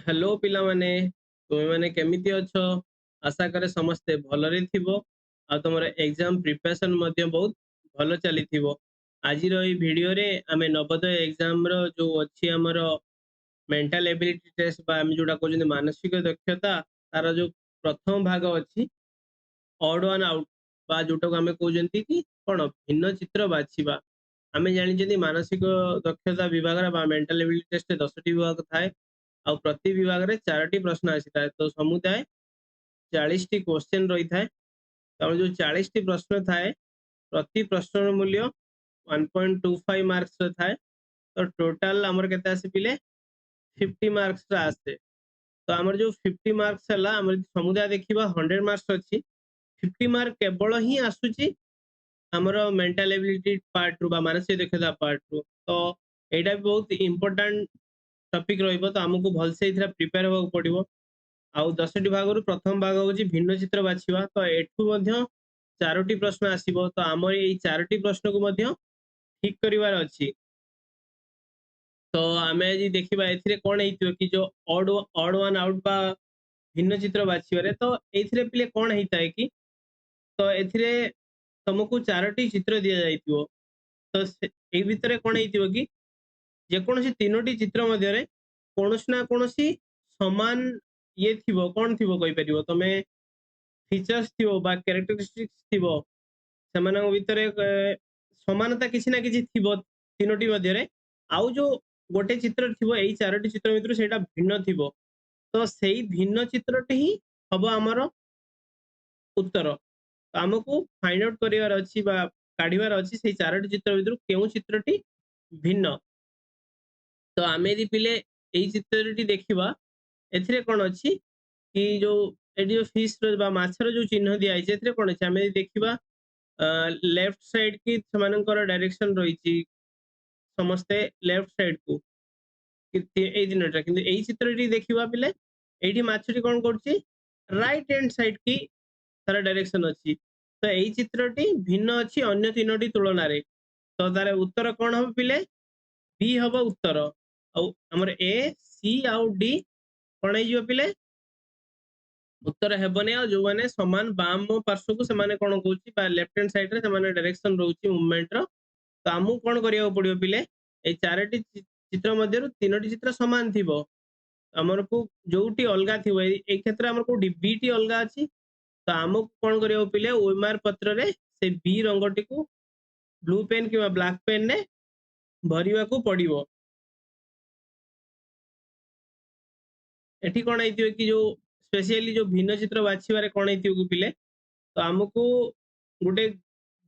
Hello पिला माने तुम माने केमिति अछो। आशा करे समस्ते भलरे थिबो आ तुमर एग्जाम प्रिपरेशन मध्ये बहुत भलो चली थिबो। आज रो ई वीडियो रे आमे नवोदय एग्जाम रो जो अछि हमर मेंटल एबिलिटी टेस्ट बा हम जोडा कहउछन मानसिक दक्षता तार जो प्रथम भाग अछि ऑड वन आउट बा जोटा को आमे कहउछंती कि कोन भिन्न चित्र बाछिबा। आमे जानि जदि मानसिक दक्षता विभाग रे बा मेंटल एबिलिटी टेस्ट 10 टी विभाग थाए और प्रति विभाग रे 4 टी प्रश्न आसीता तो समुदाय 40 टी क्वेश्चन रही थाए। तो जो 40 टी प्रश्न थाए प्रति प्रश्न मूल्य 1.25 मार्क्स थाए। तो टोटल हमर केते आसे पिले 50 मार्क्स रा आसे। तो हमर जो 50 मार्क्स हला हमर समुदाय देखिबा 100 मार्क्स अछि 50 मार्क केवल ही आसुची हमर मेंटल एबिलिटी पार्ट रु बा मानसिक दक्षता पार्ट रु। तो एटा भी बहुत इंपोर्टेंट टॉपिक रहिबो तो हमकु भल से इथरा प्रिपेयर होबा पड़िबो। आउ 10 टी भाग रु प्रथम भाग होची भिन्न चित्र बाछिबा तो एठु मध्य 4 टी प्रश्न आसीबो तो हमर एई 4 टी प्रश्न को मध्य ठीक करिवार अछि। तो आमे जी देखिबा एथिरे कोन हेतियो कि जो ऑड वन आउट बा भिन्न चित्र बाछिबारे तो एथिरे पिले कोन हेताय कि तो एथिरे तुमको 4 टी चित्र दिया जाइतिबो। तो ए भितरे कोन हेतिबो कि जे कोनोसी तीनोटी चित्र मध्यरे कोनोसी ना कोनोसी समान ये थिबो कोन थिबो कहि परिबो तमे फीचर्स थिबो बा कैरेक्टरिस्टिक्स थिबो सेमानक भितरे समानता किछि ना किछि थिबो तीनोटी मध्यरे। आउ जो गोटे चित्र थिबो एई 4 टी चित्र भितरु सेटा भिन्न थिबो तो सेई भिन्न चित्रटी ही हबो हमर उत्तर। तो हमकु फाइंड आउट करिवार अछि बा काढिवार अछि सेई 4 टी चित्र भितरु केउ चित्रटी भिन्न। तो आमे यदि पिले एई चित्रटी देखिबा एथिरे कोन अछि कि जो एडी जो फिश रो बा माछर जो चिन्ह दिया आइছে एथिरे कोन अछि आमे देखिबा लेफ्ट साइड की समानकर डायरेक्शन रहिछि समस्ते लेफ्ट साइड को कि एई दिनटा किंतु एई चित्रटी देखिबा पिले एठी माछटी कोन करछि राइट हैंड साइड की तार डायरेक्शन अछि। तो एई चित्रटी भिन्न अछि अन्य तीनोटी तुलना रे। तो तार उत्तर कोन हो पिले बी हबो उत्तर। आउ हमर ए सी आउ डी कोन हे जिवो पिले उत्तर हेबने आ जो माने समान बाम पार्श्व को समान कोन कहउछि बा लेफ्ट हैंड साइड रे समान डायरेक्शन रहउछि मूवमेंट रो। तो हमु कोन करिया पड़ियो पिले ए 4 टी चित्र मध्यरु तीनोटी चित्र समान थिबो हमर को जोटी अलगा थिबो ए क्षेत्र हमर को बी टी अलगा अछि। तो हमु कोन करियो पिले ओएमआर पत्र रे से बी रंगटी को ब्लू पेन किबा ब्लैक पेन ने भरिवा को पड़िबो। एठी कोन हेतियो कि जो स्पेशली जो भिन्न चित्र बाछिबारे कोन हेतियो को पिले तो हमकु गुटे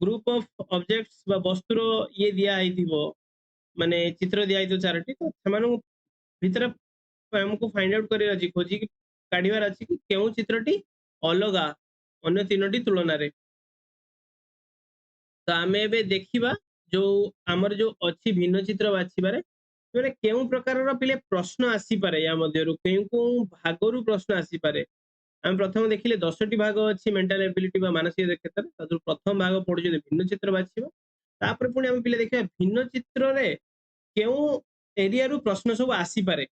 ग्रुप ऑफ ऑब्जेक्ट्स बा वस्तुरो ये दिया आइथिबो माने चित्र दिया आइतो 4 टी तो सेमानु भितर हमकु फाइंड आउट करियर अछि खोजी कि काढिबार अछि कि केउ चित्रटी अलगा अन्य तीनोटी तुलना रे। तो आमे एबे देखिबा जो हमर जो अछि भिन्न चित्र बाछिबारे माने केउ प्रकार रो पिले प्रश्न आसी पारे या मध्यरु केउ भागरु प्रश्न आसी पारे। हम प्रथम देखिले 10 टी भाग अछि मेंटल एबिलिटी बा मानसिक दक्षता तादु प्रथम भाग पढु जे भिन्न चित्र बाछिबा तापर पुनी हम पिले देखिबा भिन्न चित्र रे केउ एरिया रु प्रश्न सब आसी पारे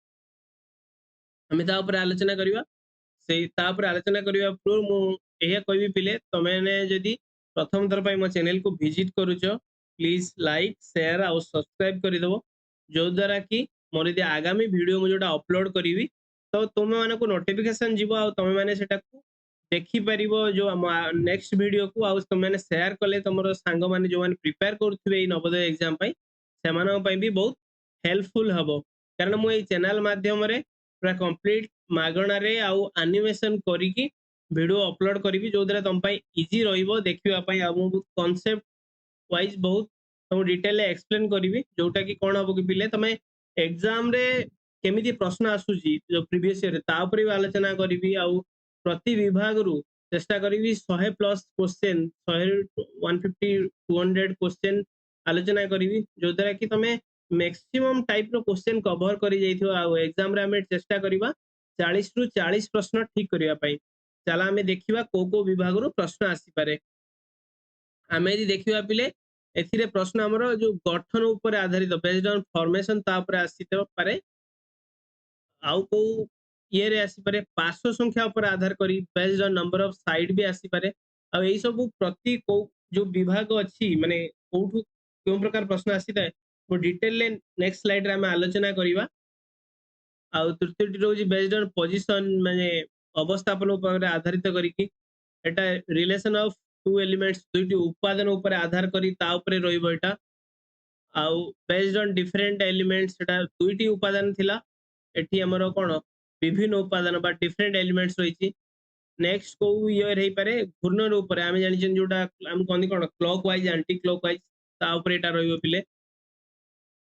हमें ता ऊपर आलोचना करिबा। सेई ता ऊपर आलोचना करिबा पूर्व मु एहे कहबी पिले तमेने जदि प्रथम थर पई मो चैनल को विजिट करूचो प्लीज लाइक शेयर और सब्सक्राइब करि दबो जो द्वारा कि मोर यदि आगामी वीडियो मु जोटा अपलोड करिवि तो तुम माने को नोटिफिकेशन जीवो आ तुम माने सेटा को देखि परिबो जो नेक्स्ट वीडियो को आ तुम माने शेयर कले तमरो सांग माने जो माने प्रिपेयर करथुबे ए नवोदय एग्जाम पई सेमानो पई भी बहुत हेल्पफुल हबो। कारण मु ए चैनल माध्यम रे पूरा कंप्लीट मागणा रे आउ एनिमेशन करिकि वीडियो अपलोड करिवि जो द्वारा तुम पई इजी रहिबो देखिबा पई आ मु कांसेप्ट वाइज बहुत तुम डिटेल एक्सप्लेन करिवि जोटा कि कोन हबो कि पिले तमे एग्जाम रे केमिति प्रश्न आसुजी जो प्रीवियस ईयर ता ऊपर भी आलोचना करिवि आउ प्रति विभाग रु चेष्टा करिवि 100 प्लस क्वेश्चन 100 150 200 क्वेश्चन आलोचना करिवि जो द्वारा कि तमे मैक्सिमम टाइप रो क्वेश्चन कवर करि जाइथियो आ एग्जाम रे हमें चेष्टा करिवा 40 रु 40 प्रश्न ठीक करिया पई। चला हमें देखिबा को विभाग रु प्रश्न आसी पारे। हमें यदि देखिबा पिले एथिरे प्रश्न हमरो जो गठन ऊपर आधारित बेस्ड ऑन फॉर्मेशन ता ऊपर आसी पारे आउ को ये रे आसी पारे पार्श्व संख्या ऊपर आधार करी based on number of side भी आसी पारे आ एई सब प्रति को जो विभाग अछि माने कोठु केउ प्रकार प्रश्न आसी थाए वो डिटेल ले नेक्स्ट स्लाइड रे हम आलोचना करिवा आ तृतीयटी रोज बेस्ड ऑन पोजीशन माने अवस्थापन ऊपर आधारित करिकी एटा रिलेशन ऑफ टू एलिमेंट्स दुईटी उपादान ऊपर आधार करी ता ऊपर रहिबो एटा आउ बेस्ड ऑन डिफरेंट एलिमेंट्स एटा दुईटी उपादान थिला एठी हमरो कोन विभिन्न उपादान बा डिफरेंट एलिमेंट्स रहिची नेक्स्ट को ईयर हे पारे घूर्णन ऊपर आमे जानि छन जोटा हम कोन कोन क्लॉकवाइज एंटी क्लॉकवाइज ता ऊपर एटा रहिबो पिले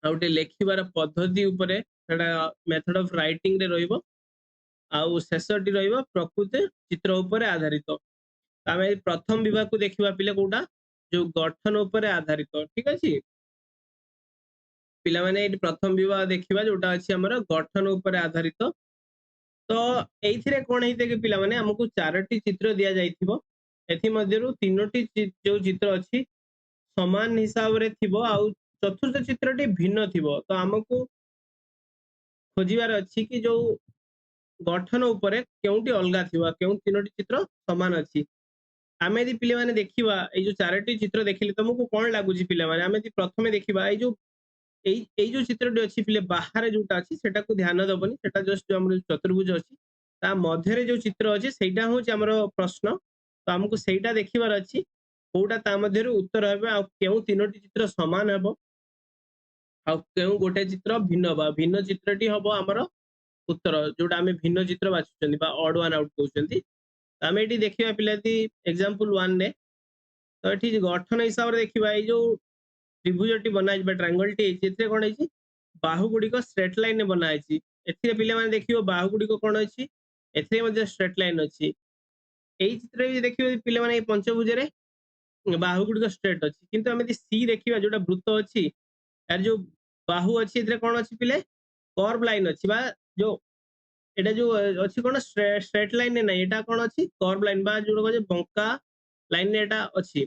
आउटे लेखिबार पद्धति ऊपर एटा मेथड ऑफ राइटिंग रे रहिबो आउ शेषटी रहिबो प्रकृति चित्र ऊपर आधारित आमे प्रथम विभाग को देखिबा पिले कोटा जो गठन ऊपर आधारित ठीक अछि पिला माने प्रथम विभाग देखिबा जोटा अछि हमर गठन ऊपर आधारित तो एइथिरे कोन हेते कि पिला माने हमकु चारटी चित्र दिया जाइथिबो एथि मध्यरु तीनोटी जो चित्र अछि समान हिसाब रे थिबो आउ चतुर्थ चित्रटी भिन्न थिबो तो हमकु खोजिबार अछि कि जो गठन ऊपर केउटी अलगा थिबा केउ तीनोटी चित्र समान अछि आमे यदि पिले माने देखिबा ए जो चारटी चित्र देखिले तुमको कोन लागुची पिले माने आमे यदि प्रथमे देखिबा ए जो जो चित्रटी अछि पिले बाहर जोटा अछि सेटा को ध्यान दबनी सेटा जस्ट जो हमर चतुर्भुज अछि ता मध्य रे जो चित्र अछि सेटा होची हमर प्रश्न तो हमको सेटा देखिबार अछि कोटा ता मध्य रे उत्तर हेबे आ केउ तीनोटी चित्र समान हेबो आ केउ गोटे चित्र भिन्न बा भिन्न चित्रटी हबो हमर उत्तर जोटा आमे भिन्न चित्र बाछुचंदी बा ऑड वन आउट कहउचंदी आमे एटी देखिबा पिले यदि एग्जांपल 1 ने तो एठी गठन हिसाब रे देखिबा ए जो त्रिभुजटी बनाइ बा ट्रायंगल टी एथिरे कोन हैछि बाहु गुडी को स्ट्रेट लाइन ने बना हैछि एथिरे पिले माने देखिबो बाहु गुडी को कोन अछि एथिरे मध्ये स्ट्रेट लाइन अछि एई चित्र रे देखिबो पिले माने पंचभुज रे बाहु गुडी को स्ट्रेट अछि किंतु हम यदि सी देखिबा जोटा वृत्त अछि यार जो बाहु अछि एथिरे कोन अछि पिले कर्व लाइन अछि बा जो एटा जो अछि कोन स्ट्रेट लाइन ने नै एटा कोन अछि कर्व लाइन बा जोडो जे बंका लाइन ने एटा अछि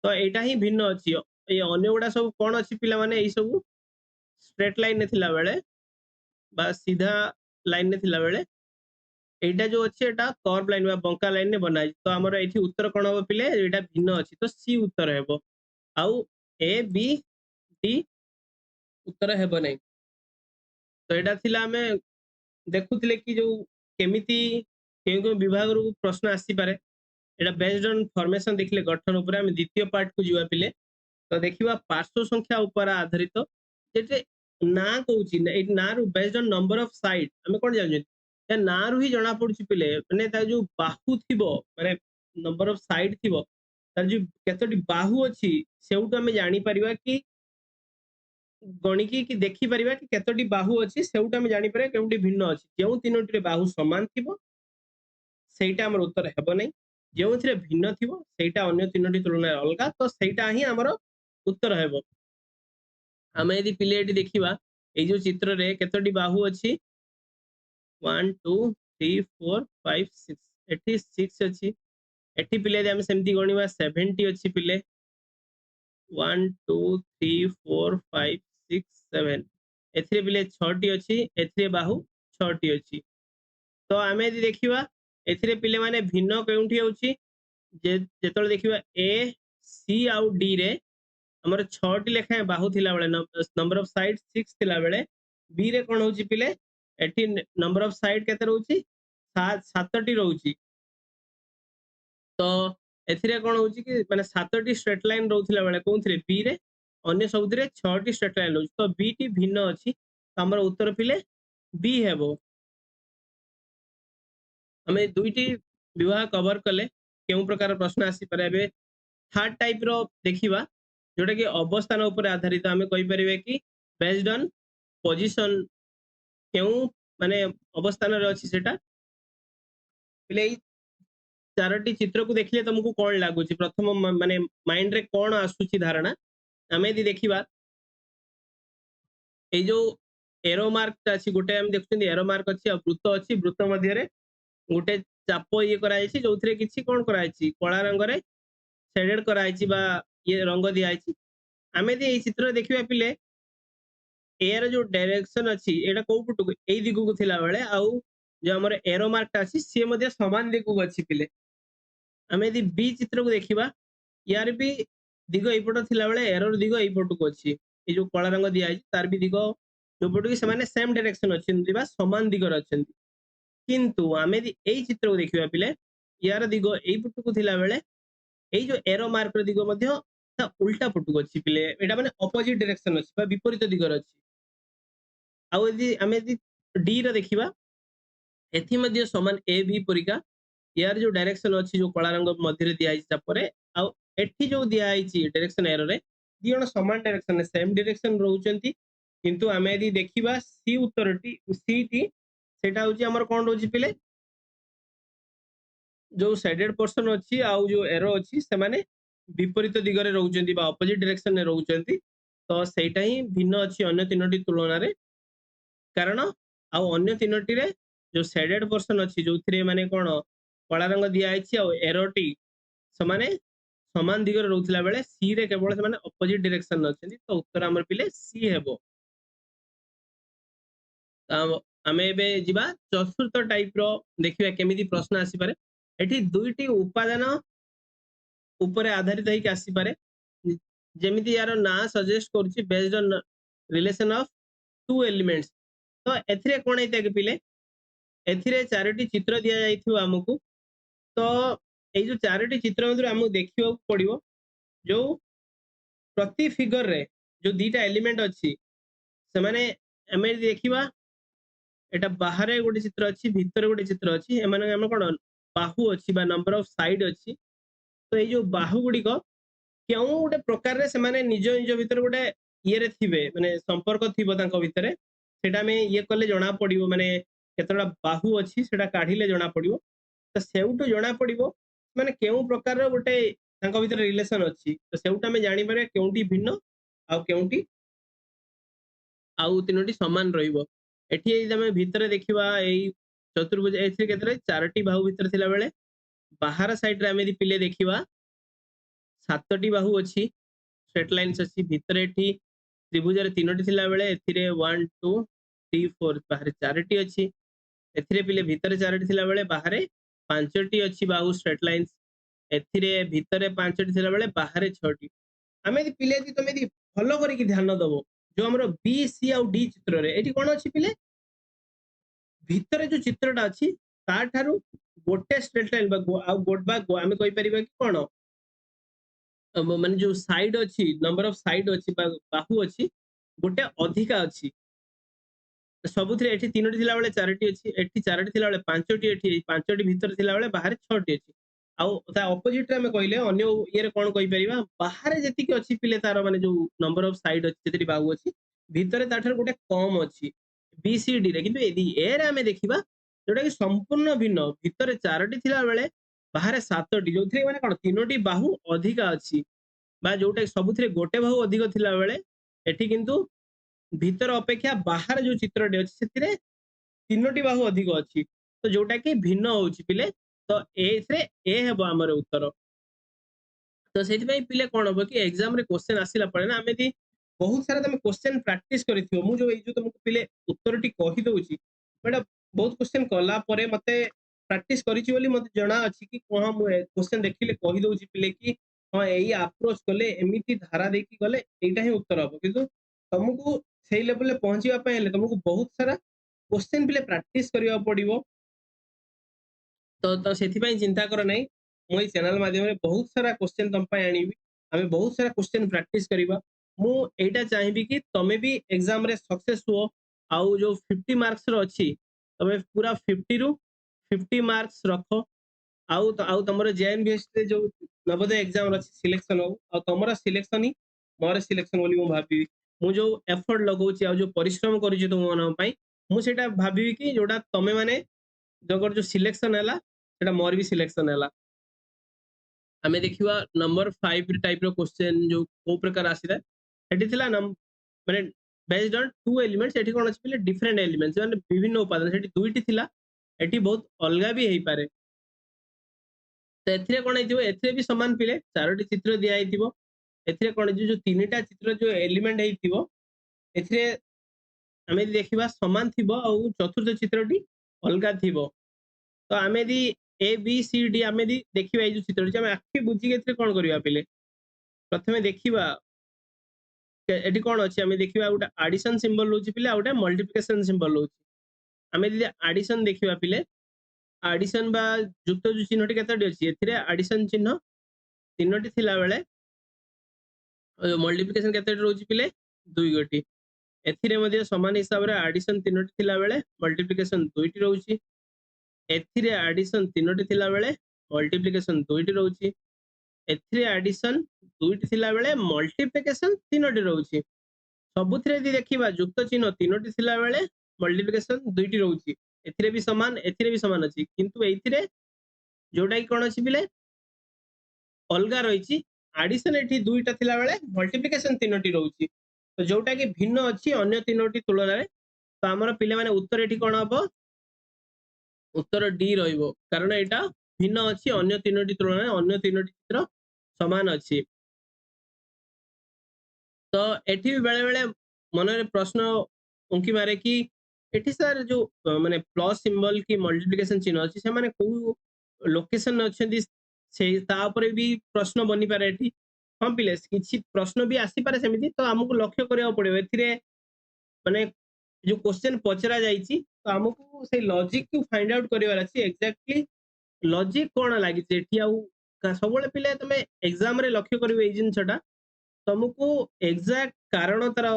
तो एटा ही भिन्न अछि ए अन्य गुडा सब कोन अछि पिला माने एई सब स्ट्रेट लाइन ने थिला बेले बा सीधा लाइन ने थिला बेले एटा जो अछि एटा कर्व लाइन बा बंका लाइन ने बनाइ तो हमर एठी उत्तर कोन हो पिले एटा भिन्न अछि तो सी उत्तर हेबो आउ ए बी डी उत्तर हेबो नै तो एटा थिला हमें देखुथिले कि जो केमिति केउ विभाग रु प्रश्न आसी पारे एटा बेस्ड ऑन फॉर्मेशन देखले गठन ऊपर हम द्वितीय पार्ट को जीवा पिले तो देखिबा पार्श्व संख्या ऊपर आधारित जेते ना कहउची ए ना रु based on number of side हमें कोन जानि या ना रु ही जणा पडुची पिले माने ता जो बाहु थिबो माने नंबर ऑफ साइड थिबो तार जो केतोटी बाहु अछि सेउटु हमें जानि परिबा कि गणिकी कि देखि परिबा कि केतोटी बाहु अछि सेउटु हमें जानि परिबा केउटी भिन्न अछि जेउ तीनोटी बाहु समान थिबो सेटा हमर उत्तर हेबो नै जेउथिरे भिन्न थिबो सेटा अन्य तीनोटी तुलना अलगा तो सेटा ही हमर उत्तर हेबो हमें यदि पिले एटी देखिबा ए जो चित्र रे केतोटी बाहु अछि 1 2 3 4 5 6 एटी 6 अछि एटी पिले हम सेमती गणिबा 70 अछि पिले 1 2 3 4 5 6 7 एथिरे पिले 6 टी अछि एथिरे बाहु 6 टी अछि तो आमे यदि देखिबा एथिरे पिले माने भिन्न केउठी होउची जे जेतल देखिबा ए सी आउ डी रे हमर 6 टी लेखा बाहु थिला बेले नंबर ऑफ साइड 6 थिला बेले बी रे कोन होउची पिले एठी नंबर ऑफ साइड केते रहउची 7 टी रहउची तो एथिरे कोन होउची कि माने 7 टी स्ट्रेट लाइन रहउथिला बेले कोनथिरे बी रे अन्य सबथिरे 6 टी स्ट्रेट लाइन रहउची तो बी टी भिन्न अछि हमर उत्तर पिले बी हेबो हमें दुईटी विभाग कवर कले केउ प्रकार प्रश्न आसी पारे बे थर्ड टाइप रो देखिबा जोटा कि अवस्थान ऊपर आधारित हमें कहि परिबे कि बेस्ड ऑन पोजीशन केउ माने अवस्थान रे अछि सेटा पिले चारोटी चित्र को देखिले तुमको कोन लागुची प्रथम माने माइंड रे कोन आसुची धारणा हमें यदि देखिबा ए जो एरो मार्क अछि गोटे हम देखुछन एरो मार्क अछि आ वृत्त मध्य रे गोटे चाप ये कराइछि जोथरे किछि कोन कराइछि कळा रंग रे शेडेड कराइछि बा ये रंग दिया आइछि हमें दे ए चित्र देखिबा पिले एयर जो डायरेक्शन अछि एटा को पुटु एई दिगु को थिला बेले आउ जो हमर एरो मार्क अछि से मध्ये समान दिग को अछि पिले आमे यदि बी चित्र को देखिबा यार भी दिग एपट थिला बेले एरर दिग एपट को अछि ए जो कला रंग दिया अछि तार भी दिग जो पट कि समान सेम डायरेक्शन अछि बा समान दिगर अछि किंतु आमे यदि एई चित्र को देखिबा पिले यार दिग एपट को थिला बेले एई जो एरो मार्क दिग मध्ये ता उल्टा पट को अछि पिले एटा माने ऑपोजिट डायरेक्शन अछि बा विपरीत दिगर अछि आ यदि आमे यदि डी रा देखिबा एथि मध्ये समान ए बी परिका यार जो डायरेक्शन अछि जो कला रंग मध्य रे दिया आइछ तापरे आ एठी जो दिया आइछ डायरेक्शन एरो रे दी जण समान डायरेक्शन सेम डायरेक्शन रहउचंती किंतु आमे यदि देखिबा सी उत्तरटी सी टी सेटा होची हमर कोन रहउची पिले जो साइडेड पोर्शन अछि आ जो एरो अछि से माने विपरीत दिगरे रहउचंती बा ऑपोजिट डायरेक्शन रे रहउचंती तो सेटा ही भिन्न अछि अन्य तीनोटी तुलना रे कारण आ अन्य तीनोटी रे जो साइडेड पोर्शन अछि जोथिरे माने कोन कला रंग दिया आइछ आ एरोटी समाने समान दिगरे रहउतला बेले सी रे केवल से माने ऑपोजिट डायरेक्शन अछि तो उत्तर हमर पिले सी हेबो आमे बे जिबा चतुर्थ टाइप रो देखिबा केमिति प्रश्न आसी पारे एठी दुईटी उपादान ऊपर आधारित होई आसी पारे जेमिति यार ना सजेस्ट करछि based on relation of two elements तो एथिरे कोन हेते के पिले एथिरे चारोटी चित्र दिया जाइथियो हमकु तो ए जो चारोटी चित्र मध्ये हमकु देखियो पड़िबो जो प्रति फिगर रे जो दीटा एलिमेंट अछि से माने हमें देखिबा एटा बाहरे गोटे चित्र अछि भीतर गोटे चित्र अछि एमाने हम कोन बाहु अछि बा नंबर ऑफ साइड अछि तो ए जो बाहु गुडी को केउ गोटे प्रकार रे से माने निज निज भीतर गोटे ये रे थिबे माने संपर्क थिबो तांको भीतर सेटा में ये कले जणा पड़िबो माने केतरा बाहु अछि सेटा काढिले जणा पड़िबो तो सेउटो जणा पड़िबो माने केउ प्रकार रो गोटे तांको भीतर रिलेशन अछि तो सेउटा में जानि पारे केउटी भिन्न आ केउटी आउ तीनोटी समान रहिबो एठी यदि तमे भीतर देखिबा एई चतुर्भुज एथि केतरे चारटी बाहु भीतर थिला बेले बाहर साइड रे हम यदि पिले देखिबा सातटी बाहु अछि स्ट्रेट लाइन्स अछि भीतर एठी त्रिभुज रे तीनोटी थिला बेले एथिरे 1 2 3 4 बाहर चारटी अछि एथिरे पिले भीतर चारटी थिला बेले बाहर पांचटी अछि बाहु स्ट्रेट लाइन्स एथिरे भीतर पांचटी थिला बेले बाहर छटी हमें यदि पिले यदि तमे यदि फॉलो करी कि ध्यान दबो जो हमरो बी सी आ डी चित्र रे एठी कोन अछि पिले भीतर जो चित्रटा अछि ता ठारू गोटे स्ट्रेट लाइन बा आ गोट बा आमे कहि परिबा कि कोन माने जो साइड अछि नंबर ऑफ साइड अछि बाहु अछि गोटे अधिका अछि सबुथिरे एठी तीनोटी थिला बेले चारटी अछि एठी चारटी थिला बेले पांचटी एठी पांचटी भीतर थिला बेले बाहर छटी अछि आ ता ऑपोजिट रे हमें कहले अन्य ये रे कोन कहि परिबा बाहर जेति कि अछि पिले तार माने जो नंबर ऑफ साइड अछि जेति बाहु अछि भीतर ता ठारू गोटे कम अछि बी सी डी रे किंतु यदि ए रे हमें देखिबा जोटा कि संपूर्ण भिन्न भीतर चारटी थिला बेले बाहर सातटी जोथिरे माने कोन तीनोटी बाहु अधिका अछि बा जोटा सबुथिरे गोटे बाहु अधिक थिला बेले एठी किंतु भीतर अपेक्षा बाहर जो चित्रटी अछि सेतिरे तीनोटी बाहु अधिक अछि तो जोटा कि भिन्न होउछि पिले तो एथरे ए हेबो हमर उत्तर तो सेति पई पिले कोन हबो कि एग्जाम रे क्वेश्चन आसिला पळे ना हमें बहुत सारा तमे क्वेश्चन प्रैक्टिस करिथियो मु जो ए जो तुमको पिले उत्तरटी कहि दउछि बट बहुत क्वेश्चन कला परे मते प्रैक्टिस करिछि बोली मते जणा अछि कि कोन मु क्वेश्चन देखिले कहि दउछि पिले कि हां एई अप्रोच कले एमिति धारा देखि गले एटा ही उत्तर हबो किंतु तुमको सेई लेवल ले पहुंचिबा पय ले तुमको बहुत सारा क्वेश्चन पिले प्रैक्टिस करिया पड़िबो तो सेति पई चिंता कर नै मु ए चैनल माध्यम रे बहुत सारा क्वेश्चन तम पय आनिबी हमें बहुत सारा क्वेश्चन प्रैक्टिस करिबा मु एटा चाहिबी कि तमे भी एग्जाम रे सक्सेस हो आउ जो 50 मार्क्स रो अछि तमे पूरा 50 रु 50 मार्क्स रखो आउ तमरो जेएनबीएस रे जो नवोदय एग्जाम रो सिलेक्शन हो आ तमरो सिलेक्शन ही मोर सिलेक्शन बोली मु भाबी मु जो एफर्ट लगौछि आ जो परिश्रम करिछि तुम मन पय मु सेटा भाबी कि जोटा तमे माने जगर जो सिलेक्शन हैला सेटा मोर भी सिलेक्शन हैला हमें देखिबा नंबर 5 टाइप रो क्वेश्चन जो को प्रकार आसीला एठी थिला माने बेस्ड ऑन टू एलिमेंट्स एठी कोन अछि पिले डिफरेंट एलिमेंट्स माने विभिन्न उपादान सेठी दुईटी थिला एठी बहुत अलगा भी हेई पारे तो एथिरे कोन हेतिबो एथिरे भी समान पिले चारोटी चित्र दिया हेतिबो एथिरे कोन जो तीनटा चित्र जो एलिमेंट हेतिबो एथिरे हमें देखिबा समान थिबो आ चतुर्थ चित्रटी अलगा थिबो तो आमे दी ए बी सी डी आमे दी देखिबा ए जो चित्र अछि आमे आखि बुझी के कोन करिया पिले प्रथमे देखिबा एठी कोन अछि आमे देखिबा उटा एडिशन सिंबल होछि पिले आ उटा मल्टीप्लिकेशन सिंबल होछि आमे दी एडिशन देखिबा पिले एडिशन बा जुक्त जो चिन्हटी केतेटी अछि एथिरे एडिशन चिन्ह तीनोटी थिला बेले मल्टीप्लिकेशन केतेटी रहउछि पिले दुई गोटी एथिरे मध्ये समान हिसाब रे एडिशन तीनोटी थिला बेले मल्टीप्लिकेशन दुईटी रहउछि एथिरे एडिशन तीनोटी थिला बेले मल्टीप्लिकेशन दुईटी रहउछि एथिरे एडिशन दुईटी थिला बेले मल्टीप्लिकेशन तीनोटी रहउछि सबुथिरे यदि देखिबा जुक्त चिन्ह तीनोटी थिला बेले मल्टीप्लिकेशन दुईटी रहउछि एथिरे भी समान अछि किंतु एथिरे जोटा कि कोन अछि पिले अलगा रहिछि एडिशन एठी दुईटा थिला बेले मल्टीप्लिकेशन तीनोटी रहउछि तो जोटा कि भिन्न अछि अन्य तीनोटी तुलना रे तो हमर पिले माने उत्तर एठी कोन हबो उत्तर डी रहिबो कारण एटा भिन्न अछि अन्य तीनोटी तुलना रे अन्य तीनोटी चित्र समान अछि तो एठी बेले बेले मन रे प्रश्न उंकी मारे कि एठी सर जो माने प्लस सिंबल की मल्टीप्लिकेशन चिन्ह अछि से माने को लोकेशन अछंती से ता ऊपर भी प्रश्न बनी पारे एठी हम पिले किछि प्रश्न भी आसी पारे सेमिति तो हमकु लक्ष्य करिया पड़िबो एथिरे माने जो क्वेश्चन पचरा जाईची तो हमकु से लॉजिक को फाइंड आउट करिवार अछि एग्जैक्टली लॉजिक कोन लागि जे एठी आउ सबले पिले तमे एग्जाम रे लक्ष्य करिवे ए जिंसटा तुमको एग्जैक्ट कारण तार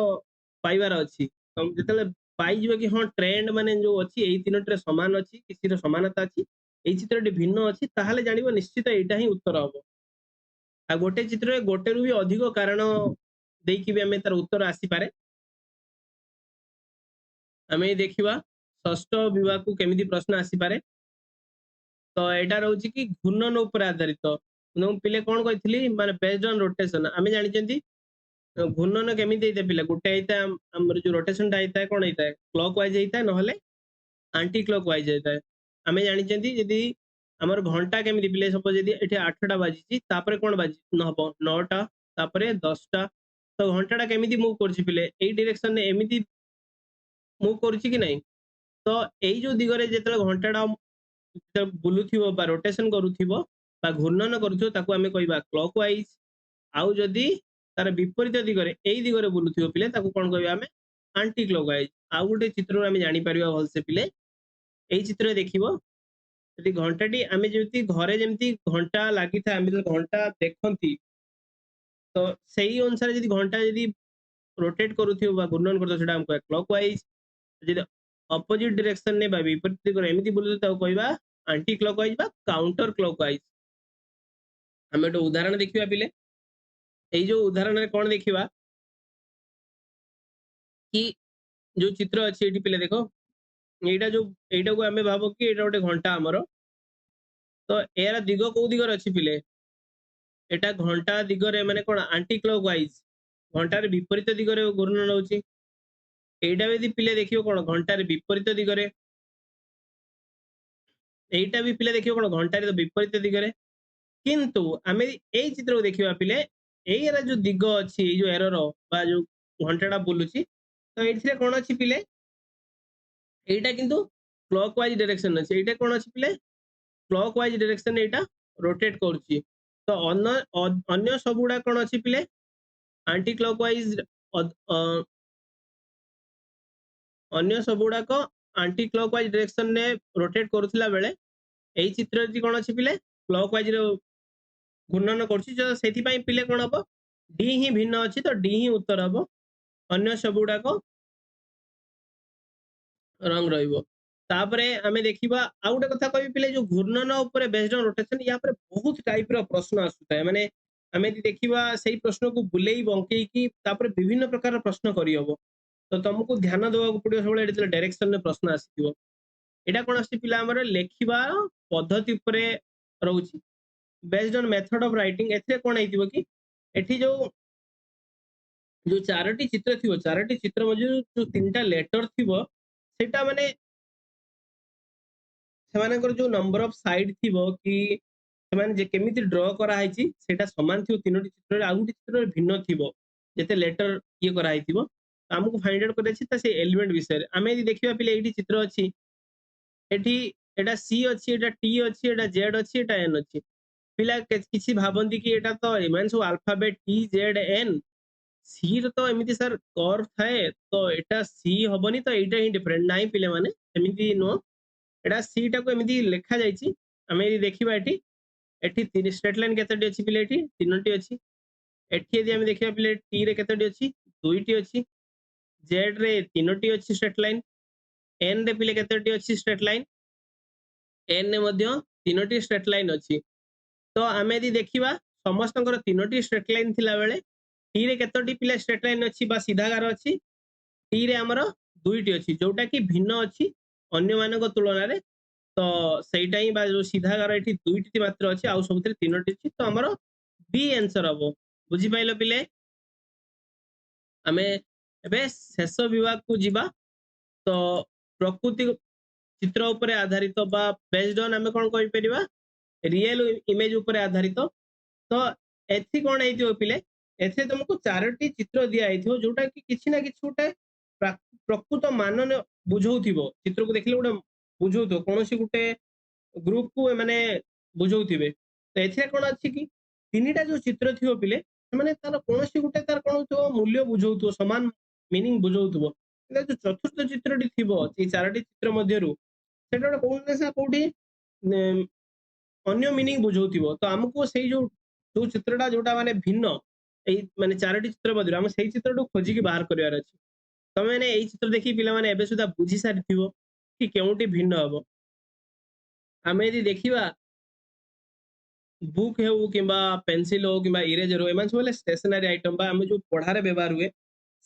पाइबार अछि तुम जतले पाई जिवो कि हां ट्रेंड माने जो अछि एई तीनोटी समान अछि किछि रो समानता अछि एई चित्रटी भिन्न अछि ताहाले जानिबो निश्चित एटा ही उत्तर हबो आ गोटे चित्र रे गोटे रु भी अधिक कारण देकी भी हमें तार उत्तर आसी पारे हमें देखिबा षष्ठ विभाग को केमिति प्रश्न आसी पारे तो एटा रहउछि कि घूर्णन ऊपर आधारित नो पिले कोन कहितली माने बेस्ड ऑन रोटेशन हमें जानि चंती घूर्णन केमिति हेते पिले गुटे हेता हमर जो रोटेशन ता हेता कोन हेता क्लॉकवाइज हेता नहले एंटी क्लॉकवाइज हेता हमें जानि चंती यदि हमर घंटा केमिति पिले सपोज यदि एठी 8टा बाजिची तापरे कोन बाजी नहबो 9टा तापरे 10टा तो घंटाटा केमिति मूव करछि पिले एई डायरेक्शन ने एमिति मूव करछि कि नहीं तो एई जो दिगरे जेतले घंटाटा बुलुथिबो बा रोटेशन करूथिबो बा घूर्णन करूथिबो ताको हमें कहबा क्लॉकवाइज आउ जदि तार विपरीत दिगरे एई दिगरे बुलुथिबो पिले ताको कोन कहबा हमें एंटी क्लॉकवाइज आउ गुटे चित्र हमें जानि परिबा भल से पिले एई चित्र देखिबो यदि घंटाटी हमें जेमति घरे जेमति घंटा लागि था हमें घंटा देखंती तो सही अनुसार यदि घंटा यदि रोटेट करूथिबो बा घूर्णन करथो सेटा हम कहबा क्लॉकवाइज यदि अपोजिट डायरेक्शन ने बा विपरीत दिगरे एमिति बुलुथो ताको कहबा एंटी क्लॉकवाइज बा काउंटर क्लॉकवाइज हमें तो उदाहरण देखिबा पिले एई जो उदाहरण रे कोन देखिबा कि जो चित्र अछि एठी पिले देखो एटा जो एटा को हमें भाबो कि एटा गोटे घंटा हमरो तो एरा दिग को दिगर अछि पिले एटा घंटा दिगरे माने कोन एंटी क्लॉकवाइज घंटा रे विपरीत दिगरे घूर्णन होउची एटा यदि पिले देखियो कोन घंटा रे विपरीत दिगरे एटा भी पिले देखियो कोन घंटा रे विपरीत दिगरे किंतु आमे एई चित्र को देखिबा पिले एई रा जो दिग अछि एई जो एरर बा जो घंटाटा बुलुची तो एथिरे कोन अछि पिले एटा किंतु क्लॉकवाइज डायरेक्शन अछि एटा कोन अछि पिले क्लॉकवाइज डायरेक्शन एटा रोटेट करछि तो अन्य सबुडा कोन अछि पिले एंटी क्लॉकवाइज अन्य सबुडा को एंटी क्लॉकवाइज डायरेक्शन ने रोटेट करूथिला बेले एई चित्र रि कोन अछि पिले क्लॉकवाइज रो घूर्णन करछि जो सेति पई पिले कोन हबो डी ही भिन्न अछि तो डी ही उत्तर हबो अन्य सबुडा को रंग रहिबो तापरे हमें देखिबा आ गुटे कथा कहबी पिले जो घूर्णन ऊपर बेस्ड ऑन रोटेशन या पर बहुत टाइप रो प्रश्न आसुता माने हमें देखिबा सही प्रश्न को बुलेई बंकेई की तापर विभिन्न प्रकार प्रश्न करि हबो तो तुमको ध्यान देवा को पड़ियो सबले एटा डायरेक्शन में प्रश्न आसीथिबो एटा कोन आसी पिला हमर लेखिबा पद्धति ऊपर रहउची based on method of writing एथे कोन आइतिबो कि एठी जो जो चारोटी चित्र थिबो चारोटी चित्र मजे जो तीनटा लेटर थिबो सेटा माने सेमानकर जो नंबर ऑफ साइड थिबो कि सेमान जे केमिति ड्रॉ करा हाइची सेटा समान थिबो तीनोटी चित्र रे आगुटी चित्र रे भिन्न थिबो जेते लेटर ये करा हाइतिबो हमको फाइंड आउट करे छी त से एलिमेंट विषय रे हमें यदि देखिबा पिले एठी चित्र अछि एठी एटा सी अछि, एटा टी अछि, एटा जेड अछि, एटा एन अछि। पिला किछि भाबंती कि एटा तो एମାନେ सब अल्फाबेट टी जेड एन, सी ର ତ ଏମିତି ସାର୍ କର୍ଭ ଥାଏ, ତ ଏଟା ସି ହବନି, ତ ଏଇଟା ହିଁ ଡିଫରେଣ୍ଟ। ନାଇଁ ପିଲାମାନେ, ଏମିତି ନୁହଁ। ଏଟା ସି ଟାକୁ ଏମିତି ଲେଖା ଯାଇଛି। ଆମେ ଯଦି ଦେଖିବା ଏଠି, ଏଠି ଷ୍ଟ୍ରେଟ ଲାଇନ କେତେଟି ଅଛି ପିଲା? ଏଠି ତିନୋଟି ଅଛି। ଏଠି ଯଦି ଆମେ ଦେଖିବା ପିଲା, ଟି ରେ କେତେଟି ଅଛି? ଦୁଇଟି ଅଛି। जेड ରେ ତିନୋଟି ଅଛି ଷ୍ଟ୍ରେଟ ଲାଇନ। एन रे पिले केतोटी अछि स्ट्रेट लाइन? एन रे ମଧ୍ୟ तीनोटी स्ट्रेट लाइन अछि। तो आमे यदि देखिबा समस्तଙ୍କର तीनोटी स्ट्रेट लाइन थिला बेले टी रे केतोटी पिले स्ट्रेट लाइन अछि बा सीधा गार अछि? टी रे हमर दुईटी अछि, जोटा कि भिन्न अछि अन्य मानक तुलना रे। तो सेइटा ही बा जो सीधा गार एठी दुईटी मात्र अछि, आउ सबथिरे तीनोटी अछि। तो हमर बी आंसर हबो। बुझि पाइलो पिले? आमे एबे शेष विभाग को जिबा। तो प्रकृति चित्र उपरे आधारित बा बेस्ड ऑन आमे कोन कहि परिबा, रियल इमेज उपरे आधारित। तो एथि कोन हेतियो पिले, एथे तुमको चारोटी चित्र दिया हेतियो, जोटा कि किछि ना किछि गोटे प्रकृत मान बुझौथिबो। चित्र को देखले गोटे बुझौथो, कोनोसी गोटे ग्रुप को माने बुझौथिबे। तो एथे कोन अछि कि तीनिटा जो चित्र थियो पिले, माने तार कोनोसी गोटे तार कोन तो मूल्य बुझौथो, समान मीनिंग बुझौथो। जो चतुर्थ चित्रटी थिबो, ए चारोटी चित्र मध्यरु सेटा कोन से कोठी अन्य मीनिंग बुझौथिबो। तो हमको सेई जो चित्रटा जोटा माने भिन्न, एई माने चारोटी चित्र मध्यरु हम सेई चित्रटू खोजिकी बाहर करिवार अछि। तमे माने एई चित्र देखि पिला माने एबे सुदा बुझि सारिथिबो कि केउटी भिन्न हबो। आमे यदि देखिबा बुक हेउ किंबा पेंसिल हो किंबा इरेजर हो, एमान सब स्टेशनरी आइटम बा हम जो पढ़ारे व्यवहार हुए।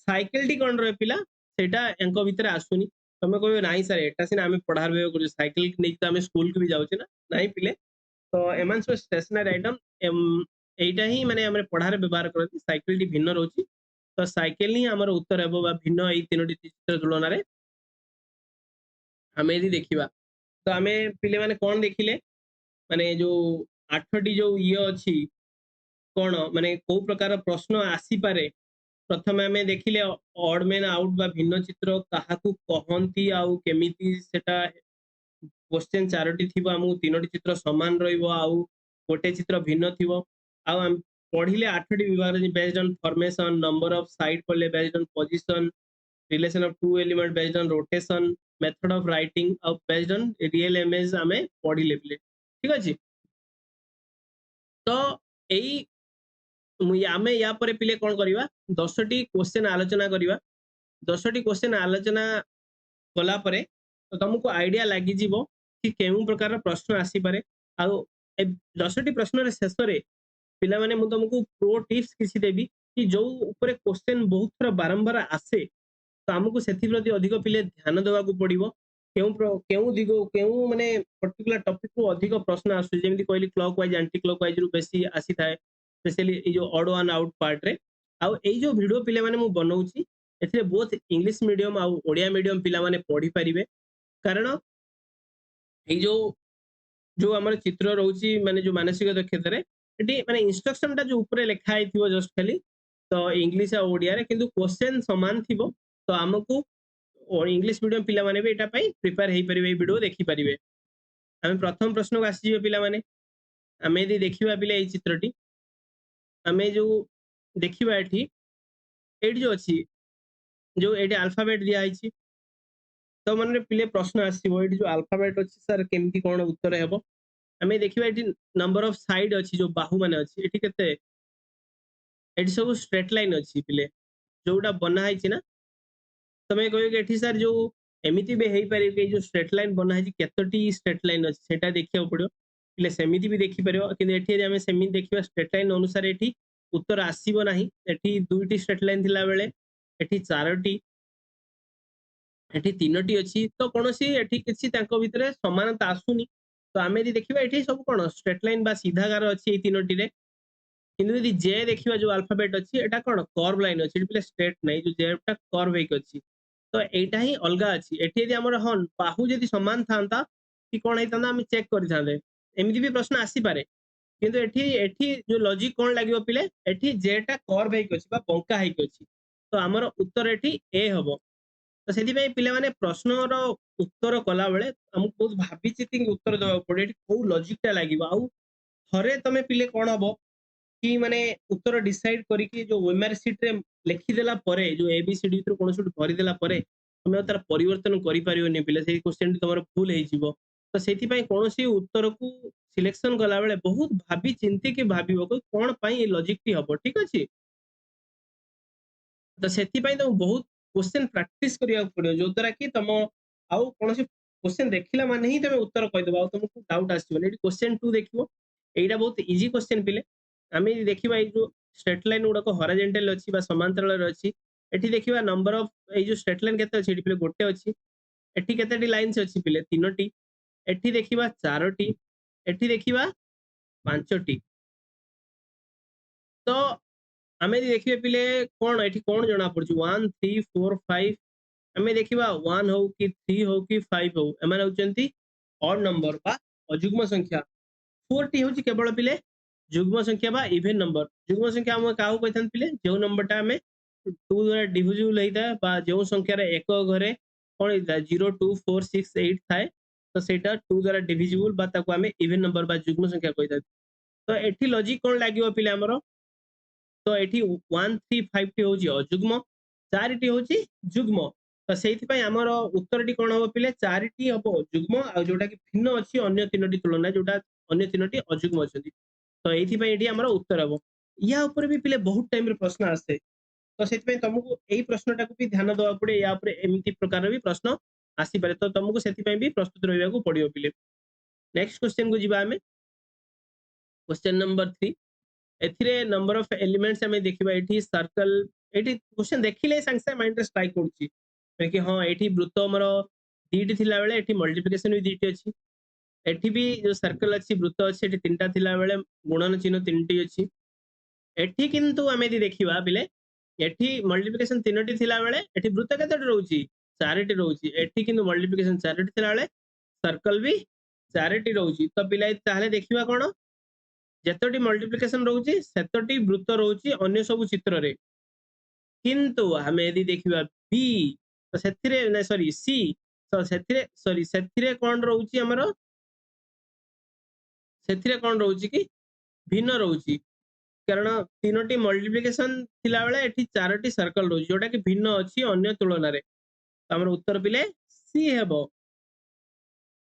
साइकिल टी कोन रहे पिला, सेटा एंको भितरे आसुनी। तमे कहबे नाही सर एटा सिना आमे पढ़ार व्यवहार करू, साइकिल नेकी त आमे स्कूल को भी जाउछे ना। नाही पिले, तो एमान सब स्टेशनरी आइटम एइटा ही माने हमरे पढ़ारे व्यवहार करथि। साइकिल टी भिन्न रहउची, तो साइकिल ही हमर उत्तर हेबो बा भिन्न एई तीनोटी चित्र तुलना रे। आमे यदि देखिबा, तो आमे पिले माने कोन देखिले, माने जो आठटी जो इए अछि कोन माने को प्रकार प्रश्न आसी पारे। प्रथमे आमे देखिले ऑड मैन आउट बा भिन्न चित्र काहाकू कहंती आउ केमिति सेटा क्वेश्चन चारोटी थिबो, हमहु तीनोटी चित्र समान रहिबो आउ गोटे चित्र भिन्न थिबो। आउ हम पढ़िले आठटी विभाग based on formation, number of side पढ़ले based on position, relation of two element based on rotation, method of writing और बेस्ड ऑन रियल इमेज हमें पढ़िले पिले। ठीक अछि? तो एई आमे या परे पिले कोन करिवा, 10टी क्वेश्चन आलोचना करिवा। 10टी क्वेश्चन आलोचना कला परे तो तुमको आइडिया लागि जीवो कि केउ प्रकार प्रश्न आसी पारे। आउ 10टी प्रश्न रे शेष रे पिला माने मु तुमको प्रो टिप्स किछि देबी कि जो ऊपर क्वेश्चन बहुत थोड़ा बारंबार आसे, तो हमको सेथि प्रति अधिक पिले ध्यान देवा को पड़िबो। केउ दिगो केउ माने पर्टिकुलर टॉपिक को अधिक प्रश्न आसु, जेमिति कहली क्लॉकवाइज एंटी क्लॉकवाइज रु बेसी आसी थाए, स्पेशली ए जो ऑड वन आउट पार्ट रे। आउ ए जो वीडियो पिले माने मु बनौची, एथिरे बोथ इंग्लिश मीडियम आउ ओडिया मीडियम पिला माने पढ़ी परिबे। कारण ए जो जो हमर चित्र रहउची माने जो मानसिक दक्षता रे, एटी माने इंस्ट्रक्शन टा जो ऊपर लिखा आइथिबो जस्ट खाली, तो इंग्लिश आ ओडिया रे किंतु क्वेश्चन समान थिबो। तो हमकु और इंग्लिश मीडियम पिला माने भी एटा पई प्रिपेयर हेई परिबे, ए वीडियो देखि परिबे। हम प्रथम प्रश्न को आसी जिवो पिला माने, हमें यदि देखिबा पिले एई चित्रटी, हमें जो देखिबा एठी, एठी जो अछि जो एठी अल्फाबेट दिया आइछि। तो मन रे पिले प्रश्न आसीबो, एठी जो अल्फाबेट अछि सर केमति कोन उत्तर हेबो। हमें देखिबा एठी नंबर ऑफ साइड अछि, जो बाहु माने अछि एठी केते, एठी सब स्ट्रेट लाइन अछि पिले, जोटा बना आइछि ना। तमे कहबे कि एठी सर जो एमिति भी हेई पारे कि जो स्ट्रेट लाइन बना आइछि केतोटी स्ट्रेट लाइन अछि सेटा देखिया पड़ियो। पिले सेमिति भी देखि परियो, किंतु एठी यदि हमें सेमिति देखिबा स्ट्रेट लाइन अनुसार एठी उत्तर आसीबो नाही। एठी दुईटी स्ट्रेट लाइन थिला बेले एठी चारोटी, एठी तीनोटी अछि, तो कोनोसी एठी किछि तांको भितरे समानता आसुनी। तो आमे यदि देखिबा एठी सब कोन स्ट्रेट लाइन बा सीधा गार अछि ए तीनोटी रे। किंतु यदि जे देखिबा जो अल्फाबेट अछि एटा कोन कर्व लाइन अछि, एठी पिले स्ट्रेट नै, जो जे टा कर्व हेक अछि। तो एटा ही अलगा अछि। एठी यदि हमर हन बाहु यदि समान थांता कि कोन हेतांता हम चेक करिथांते। एमिति भी प्रश्न आसी पारे, किंतु एठी एठी जो लॉजिक कोन लागिवो पिले, एठी जे टा कर्व हेक अछि बा बंका हेक अछि, तो हमर उत्तर एठी ए हबो। तो से पिला माने प्रश्नर उत्तर कला बेले हमको बहुत भाभी चिंती उत्तर देवा पड़े को लॉजिकटा लागिबो आउ थरे तमे पिले कोन हबो कि माने उत्तर डिसाइड करिकि जो ओएमआर शीट रे लिखि देला परे जो एबीसीडी तो कोन सुट भरि देला परे तुमे तार परिवर्तन करि परियोनी पिले से क्वेश्चन तमर भूल हे जिवो तो सेति पई कोनोसी उत्तर को सिलेक्शन कला बेले बहुत भाभी चिंती कि भाबिबो कोन पई ए लॉजिक टी हबो ठीक अछि तो सेति पई तो बहुत क्वेश्चन प्रैक्टिस करिया पड़ियो जो द्वारा कि तुम आउ कोनोसी क्वेश्चन देखिला माने ही तमे उत्तर कहि देबो आ तुमको डाउट आसीबो एडी क्वेश्चन 2 देखिबो एटा बहुत इजी क्वेश्चन पिले आमे देखिबा ए जो स्ट्रेट लाइन गुडा को हॉरिजॉन्टल अछि बा समांतराल रे अछि एठी देखिबा नंबर ऑफ ए जो स्ट्रेट लाइन केते अछि एठी पिले गोटे अछि एठी केतेटी लाइन्स अछि पिले तीनोटी एठी देखिबा चारोटी एठी देखिबा पांचोटी तो आमे देखिबे पिले कोन एठी कोन जणा पड़छु 1 3 4 5 आमे देखिबा 1 हो कि 3 हो कि 5 हो एमाने होचंती ऑड नंबर बा अजुग्म संख्या 4 टी होची केवल पिले जुग्म संख्या बा इवन नंबर जुग्म संख्या हम काहू कहथन पिले जो नंबरटा हमें 2 द्वारा डिविजिबल हेता बा जो संख्या रे एक घरे कोन हेता 0 2 4 6 8 थाए तो सेटा 2 द्वारा डिविजिबल बा ताको हमें इवन नंबर बा जुग्म संख्या कहता तो एठी लॉजिक कोन लागियो पिले हमरो तो एठी 1 3 5 टी होची अजुग्म 4 टी होची जुग्म तो सेति पई हमरो उत्तर टी कोन हो पिले 4 टी हबो जुग्म आ जोटा कि भिन्न अछि अन्य तीनोटी तुलना जोटा अन्य तीनोटी अजुग्म अछि तो एथि पई एठी हमरो उत्तर हबो या ऊपर भी पिले बहुत टाइम रे प्रश्न आसे तो सेति पई तुमको एही प्रश्नटा को भी ध्यान देवा पड़े या ऊपर एमिति प्रकार भी प्रश्न आसी पारे तो तुमको सेति पई भी प्रस्तुत रहइबा को पड़ियो पिले नेक्स्ट क्वेश्चन को जिबा हमें क्वेश्चन नंबर 3 एथिरे नंबर ऑफ एलिमेंट्स हमें देखिबा एठी सर्कल एठी क्वेश्चन देखिले संगे माइंड रे स्ट्राइक करछि कि हां एठी वृत्त हमरो दीटी थिला बेले एठी मल्टीप्लिकेशन भी दीटी अछि एठी भी जो सर्कल अछि वृत्त अछि एठी तीनटा थिला बेले गुणन चिन्ह तीनटी अछि एठी किंतु हमें यदि देखिबा बिले एठी मल्टीप्लिकेशन तीनटी थिला बेले एठी वृत्त केतेटी रहउची चारिटी रहउची एठी किंतु मल्टीप्लिकेशन चारिटी थिला बेले सर्कल भी चारिटी रहउची तो पिलाई ताहले देखिबा कोन जेतोटी मल्टीप्लिकेशन रहउची सेतोटी वृत्त रहउची अन्य सब चित्र रे किंतु हमें यदि देखिबा बी तो सेथिरे ना सॉरी सी तो सेथिरे सॉरी सेथिरे कोन रहउची हमरो सेथिरे कोन रहउची कि भिन्न रहउची कारण तीनोटी मल्टीप्लिकेशन थिला बेले एठी चारोटी सर्कल रहउची जोटा कि भिन्न अछि अन्य तुलना रे हमर उत्तर पिले सी हेबो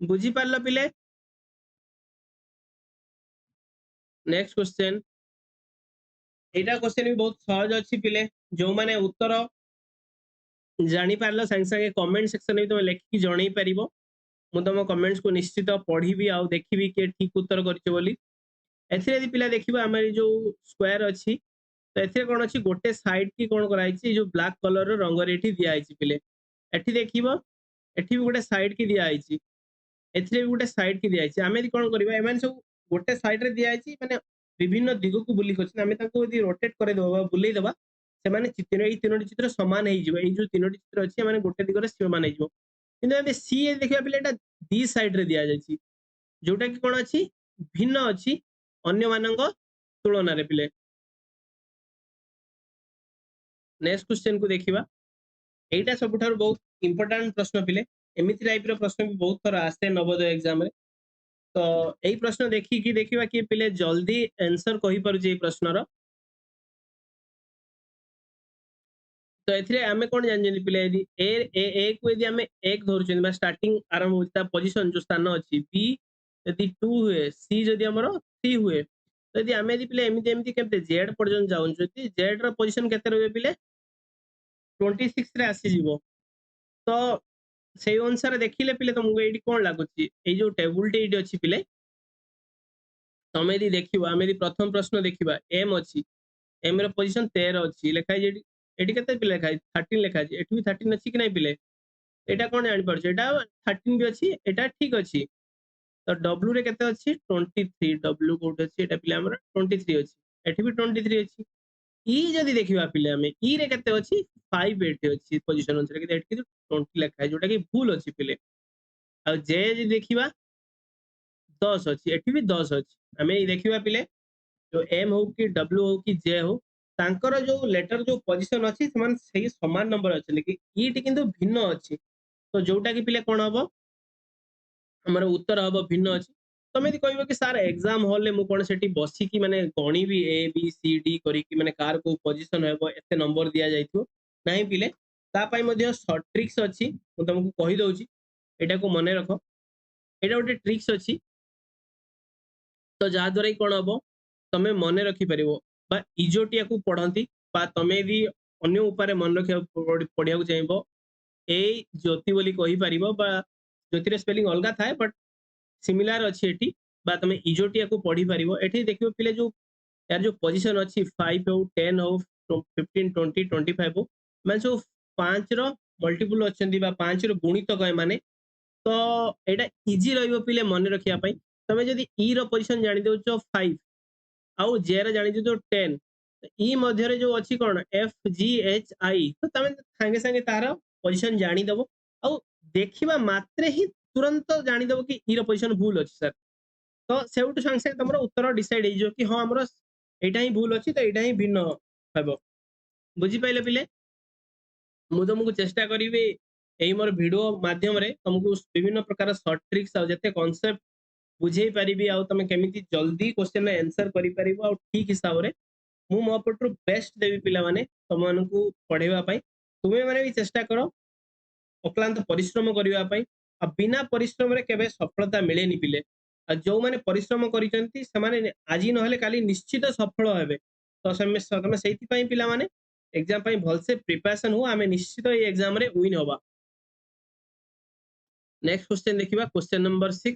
बुझी पारला पिले नेक्स्ट क्वेश्चन एटा क्वेश्चन भी बहुत सहज अछि पिले जो माने उत्तर जानि पारला संग संग कमेंट सेक्शन में तुम लिखि जणै परिबो मु तुम कमेंट्स को निश्चित पढ़िबी आ देखिबी के ठीक उत्तर करछ बोली एथिरे यदि पिला देखिबा हमर जो स्क्वायर अछि तो एथिरे कोन अछि गोटे साइड की कोन कराई छि जो ब्लैक कलर रो रंग रे एठी दिया आइछि पिले एठी देखिबो एठी भी गोटे साइड की दिया आइछि एथिरे भी गोटे साइड की दिया आइछि हमें कोन करबा एमान सब गोटे साइड रे दिया आइछि माने विभिन्न दिग को बुली कछि हमें ताको यदि रोटेट करे देबा बुलेई देबा से माने चित्र ए तीनोटी चित्र समान हे जिवो ए जो तीनोटी चित्र अछि माने गोटे दिग रे समान हे जिवो किंतु हम सी ए देखिबा पिले एटा दी साइड रे दिया जाइछि जोटा कि कोन अछि भिन्न अछि अन्य मानंग तुलना रे पिले नेक्स्ट क्वेश्चन को देखिबा एटा सबठार बहुत इंपोर्टेंट प्रश्न पिले एमिति टाइप रो प्रश्न भी बहुत थरा आसे नवोदय एग्जाम रे तो एई प्रश्न देखि कि देखिबा कि पिले जल्दी आंसर कहि पारु जे प्रश्न रो तो एथिरे हमें कोन जान जनी पिले यदि ए को यदि हमें एक धरछन बा स्टार्टिंग आरंभ होता पोजीशन जो स्थान अछि बी यदि 2 हुए सी यदि हमरो 3 हुए तो यदि हमें यदि पिले एमिति एमिति केते जेड पर्यंत जाउन जति जेड रो पोजीशन केते रहबे पिले 26 रे आसी जीवो तो सेई अनुसार देखिले पिले तुमको एडी कोन लागुची ए जो टेबल टे एडी अछि पिले तमे यदि देखिबा हम यदि प्रथम प्रश्न देखिबा एम अछि एम रो पोजीशन 13 अछि लेखाइ जेडी एडी केते पिले लेखाइ 13 लेखा अछि एठी भी 13 अछि कि नै पिले एटा कोन जानि परछ एटा 13 भी अछि एटा ठीक अछि तो डब्ल्यू रे केते अछि 23 डब्ल्यू कोड अछि एटा पिले हमर 23 अछि एठी भी 23 अछि ई जदि देखिबा पिले हमें ई रे केते अछि 5 एठी अछि पोजीशन अनुसार कि एठी 20 लेखा है जोटा कि भूल अछि पिले आ जे जदि देखिबा 10 अछि एठी भी 10 अछि हमें ई देखिबा पिले जो एम हो कि डब्ल्यू हो कि जे हो तांकर जो लेटर जो पोजीशन अछि समान सही समान नंबर अछि कि ईटी किंतु भिन्न अछि तो जोटा कि पिले कोन हबो हमर उत्तर हबो भिन्न अछि तमे यदि कहबो कि सर एग्जाम हॉल ले मु कोन सेठी बसी कि माने गणी भी ए बी सी डी करी कि माने कार को पोजीशन हेबो एते नंबर दिया जाइथो नाही पिले ता पई मध्ये शॉर्ट ट्रिक्स अछि मु तुमको कहि दउची एटा को मने रखो एटा गोटे ट्रिक्स अछि तो जा द्वारा कोन हबो तमे मने रखि परिबो बा इजोटिया को पढंती बा तमे भी अन्य ऊपर मन रखिया पढिया को चाहिबो ए ज्योति बोली कहि परिबो बा ज्योतिर स्पेलिंग अलगा थाए बट सिमिलर अछि एठी बा तमे इजोटिया को पढी परिबो एठी देखिबो पिले जो यार जो पोजीशन अछि 5 हो 10 हो 15 20 25 हो माने जो 5 रो मल्टीपल अछंती बा 5 रो गुणित कय माने तो एटा इजी रहइबो पिले मन रखिया पई तमे जदी ई रो पोजीशन जानि देउचो 5 आउ जे रे जानि देउचो 10 ई मध्य रे जो अछि कोन एफ जी एच आई तो तमे संगे संगे तार पोजीशन जानि दबो आउ देखिबा मात्रे ही तुरंत जानि दबो कि ई रो पोजीशन भूल अछि सर तो सेउटु संगे संगे तमरो उत्तर डिसाइड हे जो कि हां हमरो एटा ही भूल अछि तो एटा ही भिन्न हबो बुझी पाइले पिले मु तुमको चेष्टा करिवे एई मोर वीडियो माध्यम रे तुमको विभिन्न प्रकार शॉर्ट ट्रिक्स आ जते कांसेप्ट बुझे पारिबी आ तमे केमिति जल्दी क्वेश्चन रे आंसर करि परिबो आ ठीक हिसाब रे मु मो पटरु बेस्ट देबी पिला माने तुमनको पढेबा पई तुमे माने भी चेष्टा करो अक्लांत परिश्रम करिबा पई आ बिना परिश्रम रे केबे सफलता मिलेनी पिले आ जो माने परिश्रम करिसंती से माने आजी नहले काली निश्चित सफल हेबे तो तमे सेति पई पिला माने एग्जाम पई भलसे प्रिपरेशन हो आमे निश्चित ए एग्जाम रे विन होबा नेक्स्ट क्वेश्चन देखिबा क्वेश्चन नंबर 6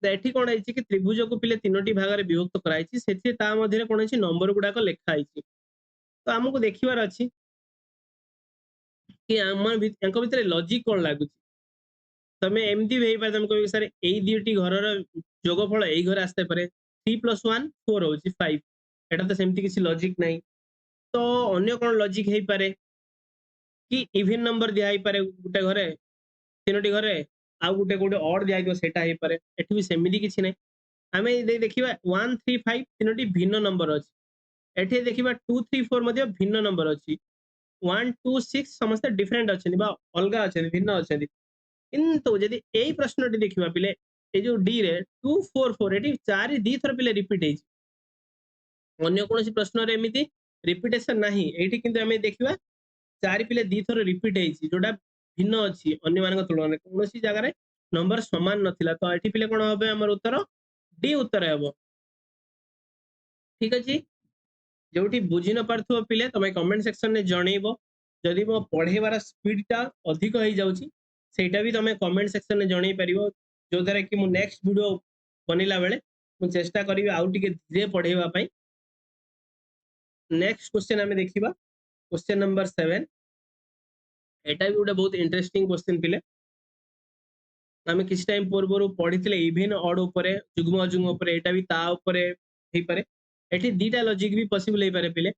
तो एठी कोन आइछि कि त्रिभुज को पिले तीनोटी भाग रे विभक्त कराइछि सेति ता मध्ये कोन आइछि नंबर गुडा को लेखा आइछि तो हमको देखिबार अछि कि हमर एंको भितरे लॉजिक कोन लागुछि तमे एमती भेई पारे तमे कहबो सर एई दुईटी घरर जोगफल एई घर आस्ते पारे 3 + 1 4 होछि 5 एटा तो सेमती किछि लॉजिक नाही तो अन्य कोन लॉजिक हेई पारे कि इवन नंबर दिया हेई पारे गुटे घरे तीनोटी घरे आ गुटे गुटे ऑड दिया गयो सेटा हेई पारे एठी भी सेमिति किछि नाही आमे देखिबा 1 3 5 तीनोटी भिन्न नंबर अछि एठी देखिबा 2 3 4 मध्ये भिन्न नंबर अछि 1 2 6 समस्त डिफरेंट अछि बा अलगा अछि भिन्न अछि किंतु यदि एई प्रश्नटी देखिबा पिले ए जो डी रे 2 4 4 एठी 4 दी थर पिले रिपीट हेछि अन्य कोनोसी प्रश्न रे एमिति रिपीटेशन नाही एठी किंतु हमें देखिबा 4 पिले दी थर रिपीट हेछि जोटा भिन्न अछि अन्य मानक तुलना कोनोसी जगह रे नंबर समान नथिला तो एठी पिले कोन होबे हमर उत्तर डी उत्तर हेबो ठीक अछि जोटी बुझी न पारथो पिले तमे कमेंट सेक्शन में जणैबो जदि मो पढेबार स्पीड टा अधिक होई जाउची सेटा भी तमे कमेंट सेक्शन में जणै परिबो जो द्वारा कि मु नेक्स्ट वीडियो बनेला बेले मु चेष्टा करिवे आउ टिके धीरे पढेबा पई नेक्स्ट क्वेश्चन हमें देखिबा क्वेश्चन नंबर 7 एटा भी गोटे बहुत इंटरेस्टिंग क्वेश्चन पिले आमे किछ टाइम पूर्व पढिथिले इवन ऑड ऊपर जुग्म अजुग्म ऊपर एटा भी ता ऊपर हेई पारे एठी दीटा लॉजिक भी पॉसिबल हेई पारे पिले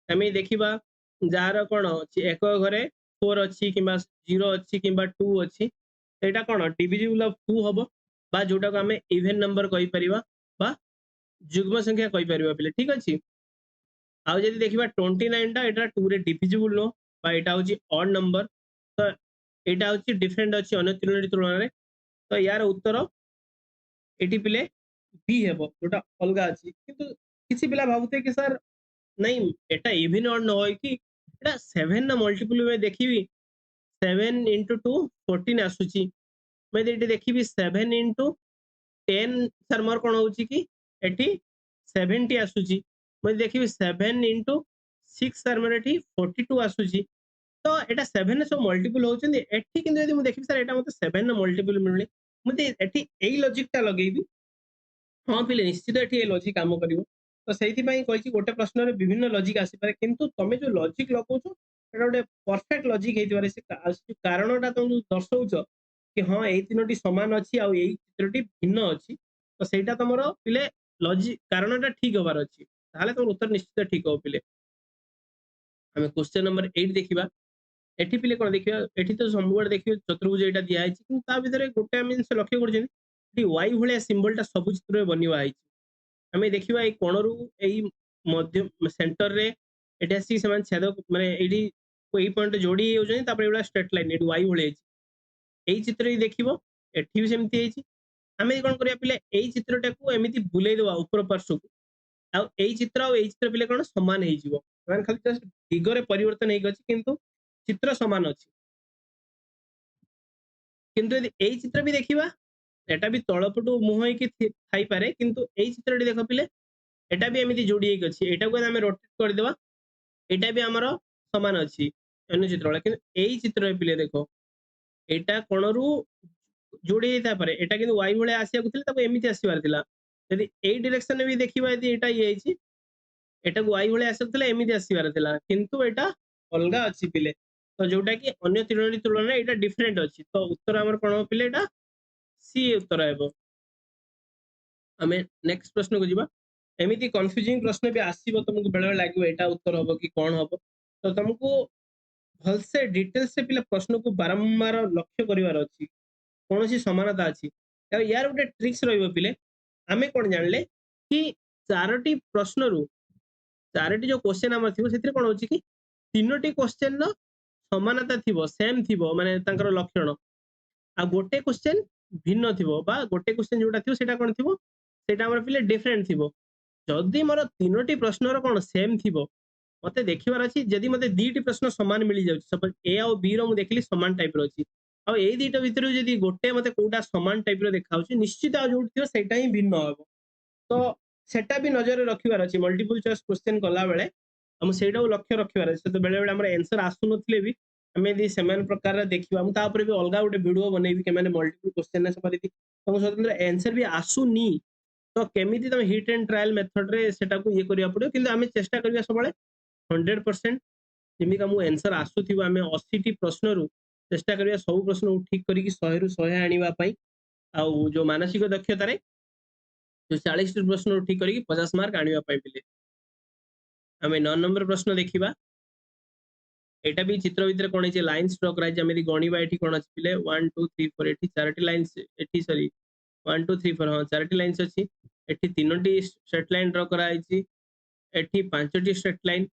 आमे देखिबा जार कोन एक घरे 4 अछि किबा 0 अछि किबा 2 अछि एटा कोन डिविजिबल ऑफ 2 हबो बा जोटा को हमें इवन नंबर कहि परिबा बा जुग्म संख्या कहि परिबा पिले ठीक अछि आउ जदि देखिबा 29 टा एटा 2 रे डिविजिबल नो बा एटा होची ऑड नंबर तो एटा होची डिफरेंट अछि अन्य तीनोटी तुलना रे तो यार उत्तर एटी पिले बी हेबो जोटा अलगा अछि किंतु किछि पिला भाबुते कि सर नहीं एटा इवन ऑड न होय कि एटा 7 ना मल्टीपल में देखिबी 7 into 2 14 आसुची मैं एटी देखिबी 7 into 10 सर मोर कोन होची कि एटी 70 आसुची मैं देखिबी 7 into 6 सर मोर एटी 42 आसुची तो एटा 7 ने सब मल्टीपल होचंदी एठी किंतु यदि मु देखिबी सर एटा मते 7 ना मल्टीपल मिलनी मते एठी एई लॉजिक टा लगेबी हां पिले निश्चित एठी ए लॉजिक काम करिवो तो सेहिति पई कहिछि गोटे प्रश्न रे विभिन्न लॉजिक आसी पारे किंतु तमे जो लॉजिक लगौछो एटा गोटे परफेक्ट लॉजिक हेतिबारे से कारणटा तुम दर्शौछ कि हां एई तीनोटी समान अछि आ एई चित्रटी भिन्न अछि तो सेटा तमरो पिले लॉजिक कारणटा ठीक होबार अछि ताले तमर उत्तर निश्चित ठीक हो पिले हमें क्वेश्चन नंबर 8 देखिबा एठी पिले कोन देखिबा एठी तो समूह देखिबे चतुर्भुज एटा दिया आइछि किंतु ता भितरे गोटे आमे से लक्ष्य करछन एठी y भलिया सिंबल टा सब चित्र रे बनिवा आइछि हमें देखिबा ए कोणरू एई मध्य सेंटर रे एटा सी समान छेद माने एडी कोई पॉइंट जोड़ी हो जाय तापर एडा स्ट्रेट लाइन एडी वाई होले एई चित्र ही देखिबो एठी भी सेमति हेछि आमे कोन करिया पिले एई चित्रटा को एमिति बुलेइ देबा ऊपर पार्श्व को आ एई चित्र पिले कोन समान हेइ जिवो मान खाली जस्ट दिगरे परिवर्तन हेइ गछि किंतु चित्र समान अछि किंतु यदि एई चित्र भी देखिबा एटा भी तळपटु मुह हेइ कि थाई पारे किंतु एई चित्रटी देखो पिले एटा भी एमिति जोड़ी हेइ गछि एटा को हमें रोटेट कर देबा एटा भी हमरो समान अछि अन्य चित्र वाला किंतु एई चित्र पिले देखो एटा कोणरू जोड़ी हेता पारे एटा किंतु वाई भले आसिया को थिले ताको एमिति आसीबार थिला यदि एई डायरेक्शन में भी देखिबा यदि एटा ये हेछि एटा वाई भले आसथिला एमिति आसीबार थिला किंतु एटा अलगा अछि पिले तो जोटा कि अन्य तीनोटी तुलना एटा डिफरेंट अछि तो उत्तर हमर कोन हो पिले एटा सी उत्तर हेबो हमें नेक्स्ट प्रश्न को जिबा एमिति कंफ्यूजिंग प्रश्न भी आसीबो तुमको बेले बेले लागिबो एटा उत्तर होबो कि कोन होबो तो तुमको भल से डिटेल से पिले प्रश्न को बारंबार लक्ष्य करिवार अछि कोनोसी समानता अछि तो यार गोटे ट्रिक्स रहइबो पिले हमें कोन जानले कि चारोटी प्रश्न रु चारोटी जो क्वेश्चन हमर थिबो सेतिर कोन होछि कि तीनोटी क्वेश्चन नो समानता थिबो सेम थिबो माने तांकर लक्षण आ गोटे क्वेश्चन भिन्न थिबो बा गोटे क्वेश्चन जोटा थिबो सेटा कोन थिबो सेटा हमर पिले डिफरेंट थिबो जदि मोर तीनोटी प्रश्न रो कोन सेम थिबो मते देखिबार अछि जदि मते दीटी प्रश्न समान मिली जाउछि सपोज ए और बी रो मु देखली समान टाइप रो अछि आ एई दीटा भितरु जदि गोटे मते कोउटा समान टाइप रो देखाउछि निश्चित आ जोट थिबो सेटा ही भिन्न होबो तो सेटा भी नजर रखिबार अछि मल्टीपल चॉइस क्वेश्चन कला बेले हम सेटा लक्ष्य रखिबार अछि तो बेले बेले हमर आंसर आसु नथिले भी हमें यदि समान प्रकार देखिबा हम ता ऊपर भी अलगा गोटे वीडियो बनेबी के माने मल्टीपल क्वेश्चन ने सब यदि तुम स्वतंत्र आंसर भी आसुनी तो केमिति तुम हिट एंड ट्रायल मेथड रे सेटा को ये करिया पड़ो किंतु हमें चेष्टा करिया सबले 100% जेमि का मु आंसर आसुथिबो हमें 80 टी प्रश्न रु चेष्टा करिया सब प्रश्न ठीक करी कि 100 रु 100 आनिबा पई आ जो मानसिक दक्षता रे जो 40 टी प्रश्न रु ठीक करी कि 50 मार्क आनिबा पई पिले हमें 9 नंबर प्रश्न देखिबा एटा भी चित्र भीतर कोन छै लाइन स्ट्रोक राइ जमेदी गणिबा एठी कोन अछि पिले 1 2 3 4 एठी चारटी लाइन्स एठी सॉरी 1 2 3 4 हां चारटी लाइन्स अछि एठी तीनोटी स्ट्रेट लाइन ड्रा करा आइछि एठी पांचटी स्ट्रेट लाइन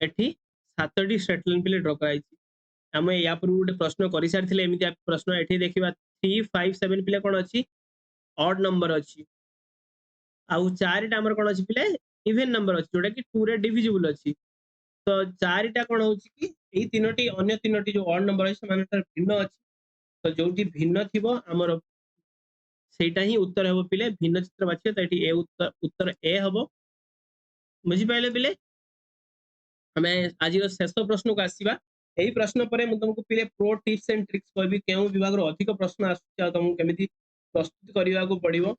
एठी सातटी स्ट्रेट लाइन पिले ड्रा करा आइछि हमें या पर गोटे प्रश्न करि सारथिले एमिति प्रश्न एठी देखिबा 3 5 7 पिले कोन अछि ऑड नंबर अछि आउ चारटा हमर कोन अछि पिले इवन नंबर अछि जोटा कि 2 रे डिविजिबल अछि तो चारटा कोन होछि कि एई तीनोटी अन्य तीनोटी जो ऑड नंबर अछि माने भिन्न अछि तो जोटी भिन्न थिबो हमर सेटा ही उत्तर हेबो पिले भिन्न चित्र बाछियो त एठी ए उत्तर ए हबो बुझि पाइले पिले हमें आज शेष प्रश्न को आसीबा एही प्रश्न परे मु तुमको पिले प्रो टिप्स एंड ट्रिक्स कहबी केउ विभाग रो अधिक प्रश्न आसुछ आ तुमको केमिति प्रस्तुत करिवा को पड़िबो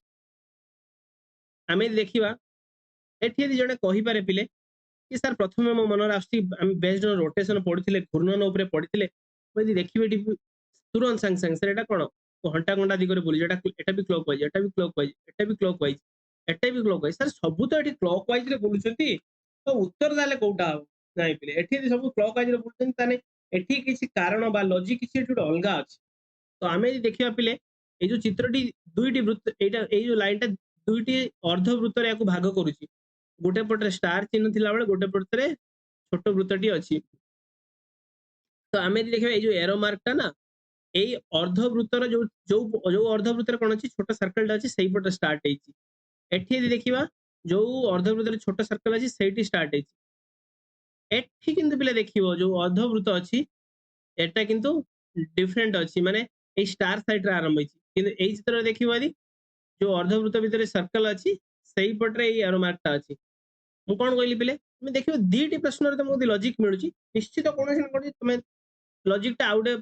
हमें देखिबा एठी यदि जने कहि पारे पिले कि सर प्रथमे मो मन आसी हम बेस्ड ऑन रोटेशन पढिथिले घूर्णन ऊपर पढिथिले यदि देखिबे टी तुरंत संग संग सर एटा कोन घंटा घंटा दिगरे बोली जेटा एटा भी क्लॉकवाइज एटा भी क्लॉकवाइज एटा भी क्लॉकवाइज एटा भी क्लॉकवाइज सर सब तो एठी क्लॉकवाइज रे बोलुचंती तो उत्तर दाले कोउटा हो नाही पिले एठी यदि सब क्लॉकवाइज रे बोलुचंती ताने एठी किछि कारण बा लॉजिक किछि एठी अलगा अछि तो आमे यदि देखिबा पिले ए जो चित्रटी दुईटी वृत्त एटा ए जो लाइनटा दुईटी अर्ध वृत्त रे याको भाग करूची गोटे पटरे स्टार चिन्ह थिला बेले गोटे पटरे छोट वृत्तटी अछि तो आमे यदि देखिबा ए जो एरो मार्क टा ना এই অর্ধবৃত্তর जो অর্ধবৃত্তর কোন আছে ছোট সার্কেলটা আছে সেই পটে স্টার্ট ହେଇଛି এଠି যদি ଦେଖିବା ଯୋଉ অর্ধবৃত্তরে ছোট সার্কেল আছে সেইটি স্টার্ট ହେଇଛି এଠି কিন্তু ପିଲା ଦେଖିବ ଯୋଉ অর্ধবৃত্ত ଅଛି এটা কিন্তু ডিফরেন্ট ଅଛି মানে এই স্টার সাইড রে আরম্ভ ହେଇଛି কিন্তু এই চিত্ରରେ ଦେଖିବ ଯଦି ଯୋଉ অর্ধবৃত্ত ভিতরে সার্কেল ଅଛି সেই পটରେ এই এরো মার্কটা ଅଛି ମୁଁ କଣ କହିଲି ପିଲେ তুমি ଦେଖିବ ଦିଟି ପ୍ରଶ୍ନରେ ତମକୁ ଯଦି ଲଜିକ ମିଳୁଛି ନିଶ୍ଚିତ କୌଣସି ନା କୌଣସି ତମେ ଲଜିକଟା ଆଉ ଗୋଟେ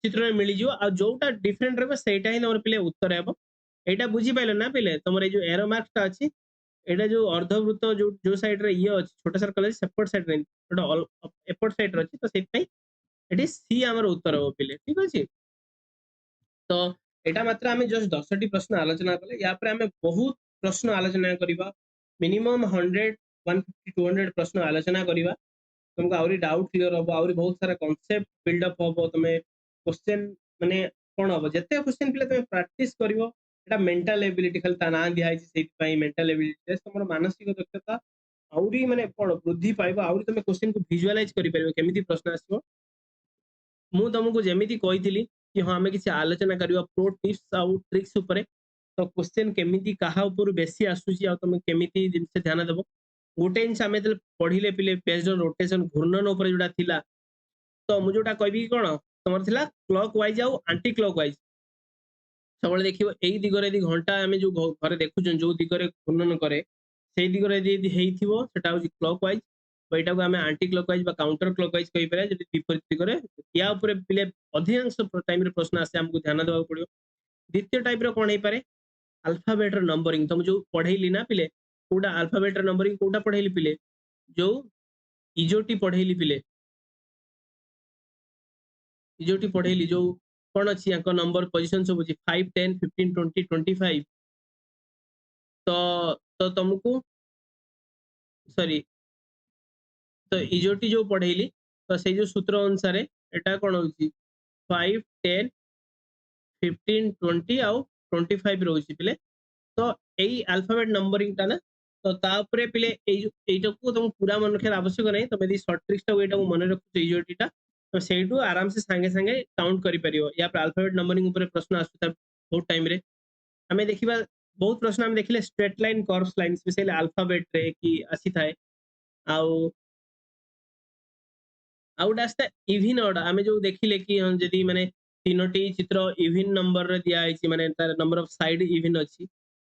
चित्र में मिली जो आ जोटा डिफरेंट रहबे सेटा ही तमर पिले उत्तर हेबो एटा बुझी पाइले ना पिले तमर ए जो एरो मार्क ता अछि एटा जो अर्धवृत्त जो साइड रे ये अछि छोटा सर्कल अछि सेपट साइड रे एटा एपट साइड रे अछि तो सेत पई एटी सी हमर उत्तर हेबो पिले ठीक अछि तो एटा मात्र हमें जस्ट 10 टी प्रश्न आलोचना कले या पर हमें बहुत प्रश्न आलोचना करिबा मिनिमम 100 150 200 प्रश्न आलोचना करिबा तुमको आउरी डाउट क्लियर हो आउरी बहुत सारा कांसेप्ट बिल्ड अप हो तमे क्वेश्चन माने कोन हो जते क्वेश्चन पिले तमे प्रैक्टिस करिवो एटा मेंटल एबिलिटी खाली ता ना दिया है सेति पई मेंटल एबिलिटी टेस्ट तमरो मानसिक दक्षता आउरी माने कोन वृद्धि पाइबो आउरी तमे क्वेश्चन को विजुअलाइज करि परिबो केमिति प्रश्न आसीबो मु तुमको जेमिति कहितली कि हां हमें किसी आलोचना करियो प्रो टिप्स आउ ट्रिक्स ऊपर तो क्वेश्चन केमिति कहा ऊपर बेसी आसुची आ तुम केमिति जिनसे ध्यान देबो गोटे जिनस आमे पढ़िले पिले बेस्ड ऑन रोटेशन घूर्णन ऊपर जोटा थिला तो मु जोटा कहबी कोन तमर थिला क्लॉक वाइज आउ एंटी क्लॉक वाइज सबले देखिबो एई दिगरे यदि घंटा आमे जो घरे देखुचन जो दिगरे घूर्णन करे सेई दिगरे यदि हेइथिबो सेटा होची क्लॉक वाइज बैटा को आमे एंटी क्लॉक वाइज बा काउंटर क्लॉक वाइज कहि पारे जदि विपरीत दिगरे या ऊपर पिले अधिकांश टाइम रे प्रश्न आसे हमको ध्यान देबा पड़ियो द्वितीय टाइप रो कोन हे पारे अल्फाबेट रो नंबरिंग तुम जो पढ़ैली ना पिले कोडा अल्फाबेट रो नंबरिंग कोडा पढ़ैली पिले जो इजोटी पढ़ैली पिले इजोटी पढ़ैली जो कोन अछि याको नंबर पोजीशन सब अछि 5 10 15 20 25 तो तो तुमको सॉरी तो इजोटी जो पढ़ैली तो से जो सूत्र अनुसार एटा कोन होछि 5 10 15 20 आउ 25 रहउछि पिले तो एई अल्फाबेट नंबरिंग ता ना तो ता ऊपर पिले एटा को तुम पूरा मन रखिया आवश्यक नहीं तुम यदि शॉर्ट ट्रिक्स टा एटा को मन रखु इजोटी टा तो सेटू आराम से संगे संगे काउंट करि परियो या पर अल्फाबेट नंबरिंग ऊपर प्रश्न आसुता बहुत टाइम रे हमें देखिबा बहुत प्रश्न हम देखिले straight line curves line specially alphabet रे की आसी थाए आउ आउट इविन ऑर्डर आमे जो देखिले कि जदि माने तीनोटी चित्र इविन नंबर रे दिया आइछि माने तार नंबर ऑफ साइड इविन अछि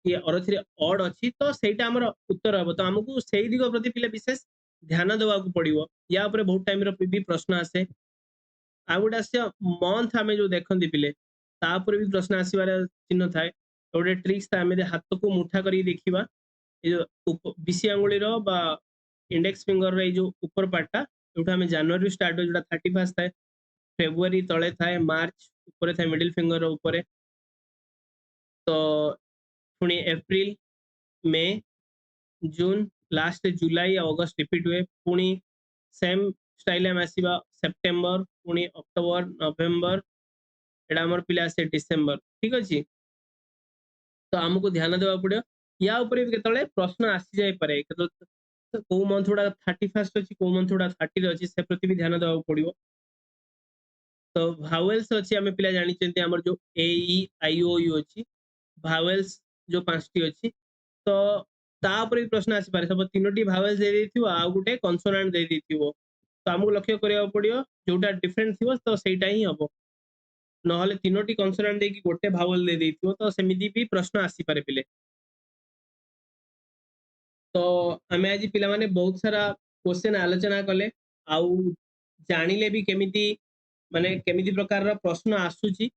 कि अरथि ऑड अछि तो सेटा हमर उत्तर हबो तो हमकु सेही दिगो प्रति पिले विशेष ध्यान देबा को पड़िबो या ऊपर बहुत टाइम रे भी प्रश्न आसे आउट आसे मंथ हमें जो देखंदी पिले ता ऊपर भी प्रश्न आसीबार चिन्ह थाए ओडे ट्रिक्स ता हमें हाथ को मुठा करी देखिबा बीसी आंगुली रो बा इंडेक्स फिंगर रे जो ऊपर पार्टटा जोटा हमें जनवरी स्टार्ट हो जोटा 31 थाए फेब्रुआरी तळे थाए मार्च ऊपर थाए मिडिल फिंगर ऊपर तो पुणी एप्रिल मे जून लास्ट जुलाई अगस्त रिपीट हुए पुणी सेम स्टाइल में आसीबा सेप्टेम्बर पुणी अक्टोबर नवेम्बर एटा हमर पिला से डिसेंबर ठीक अछि तो हमको ध्यान देबा पड़ियो या ऊपर भी केतले प्रश्न आसी जाय पारे को मंथ उडा 31 अछि को मंथ उडा 30 अछि से प्रति भी ध्यान देबा पड़ियो तो भावेल्स अछि हमें पिला जानि चंती हमर जो ए ई आई ओ यू अछि भावेल्स जो पांचटी अछि तो ता ऊपर भी प्रश्न आसी पारे सब तीनोटी भावेल्स दे देथियो आ गुटे कॉन्सोनेंट दे देथियो तो हमको लक्ष्य करिया पड़ियो जोटा डिफरेंट थिवो तो सेटा ही हबो नहले तीनोटी कॉन्सोनेंट दे कि गोटे भावेल दे देथियो तो सेमिति भी प्रश्न आसी पारे पिले तो हमें आज पिला माने बहुत सारा क्वेश्चन आलोचना कले आउ जानिले भी केमिति माने केमिति प्रकार रा प्रश्न आसुची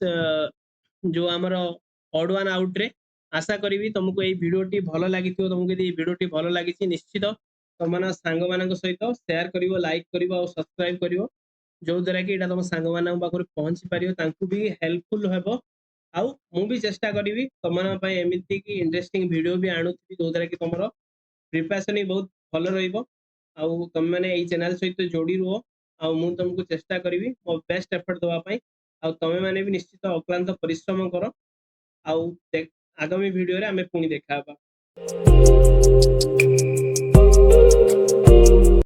जो हमर ऑड वन आउट रे आशा करी तुमको ये वीडियोटी भलो लागि तुमको यदि वीडियोटी भलो लागि निश्चित तुम सांग मान सहित शेयर करिवो लाइक करिवो और सब्सक्राइब करिवो जो द्वारा कि एटा तुम सांग मान पाखर पहुंची पारियो तांकु भी हेल्पफुल हेबो आउ मु भी चेष्टा करी तुम एमती कि इंटरेस्टिंग वीडियो भी आणुथि जो द्वारा कि तुम प्रिपरेशन ही बहुत भल रहिबो आउ तुम माने एई चैनल सहित जोड़ी रुहो आउ मु तुमको चेष्टा करी मो बेस्ट एफर्ट दवा पई आउ तमे माने भी निश्चित अक्लांत परिश्रम करो आउ आगामी वीडियो रे हमें पुणी देखा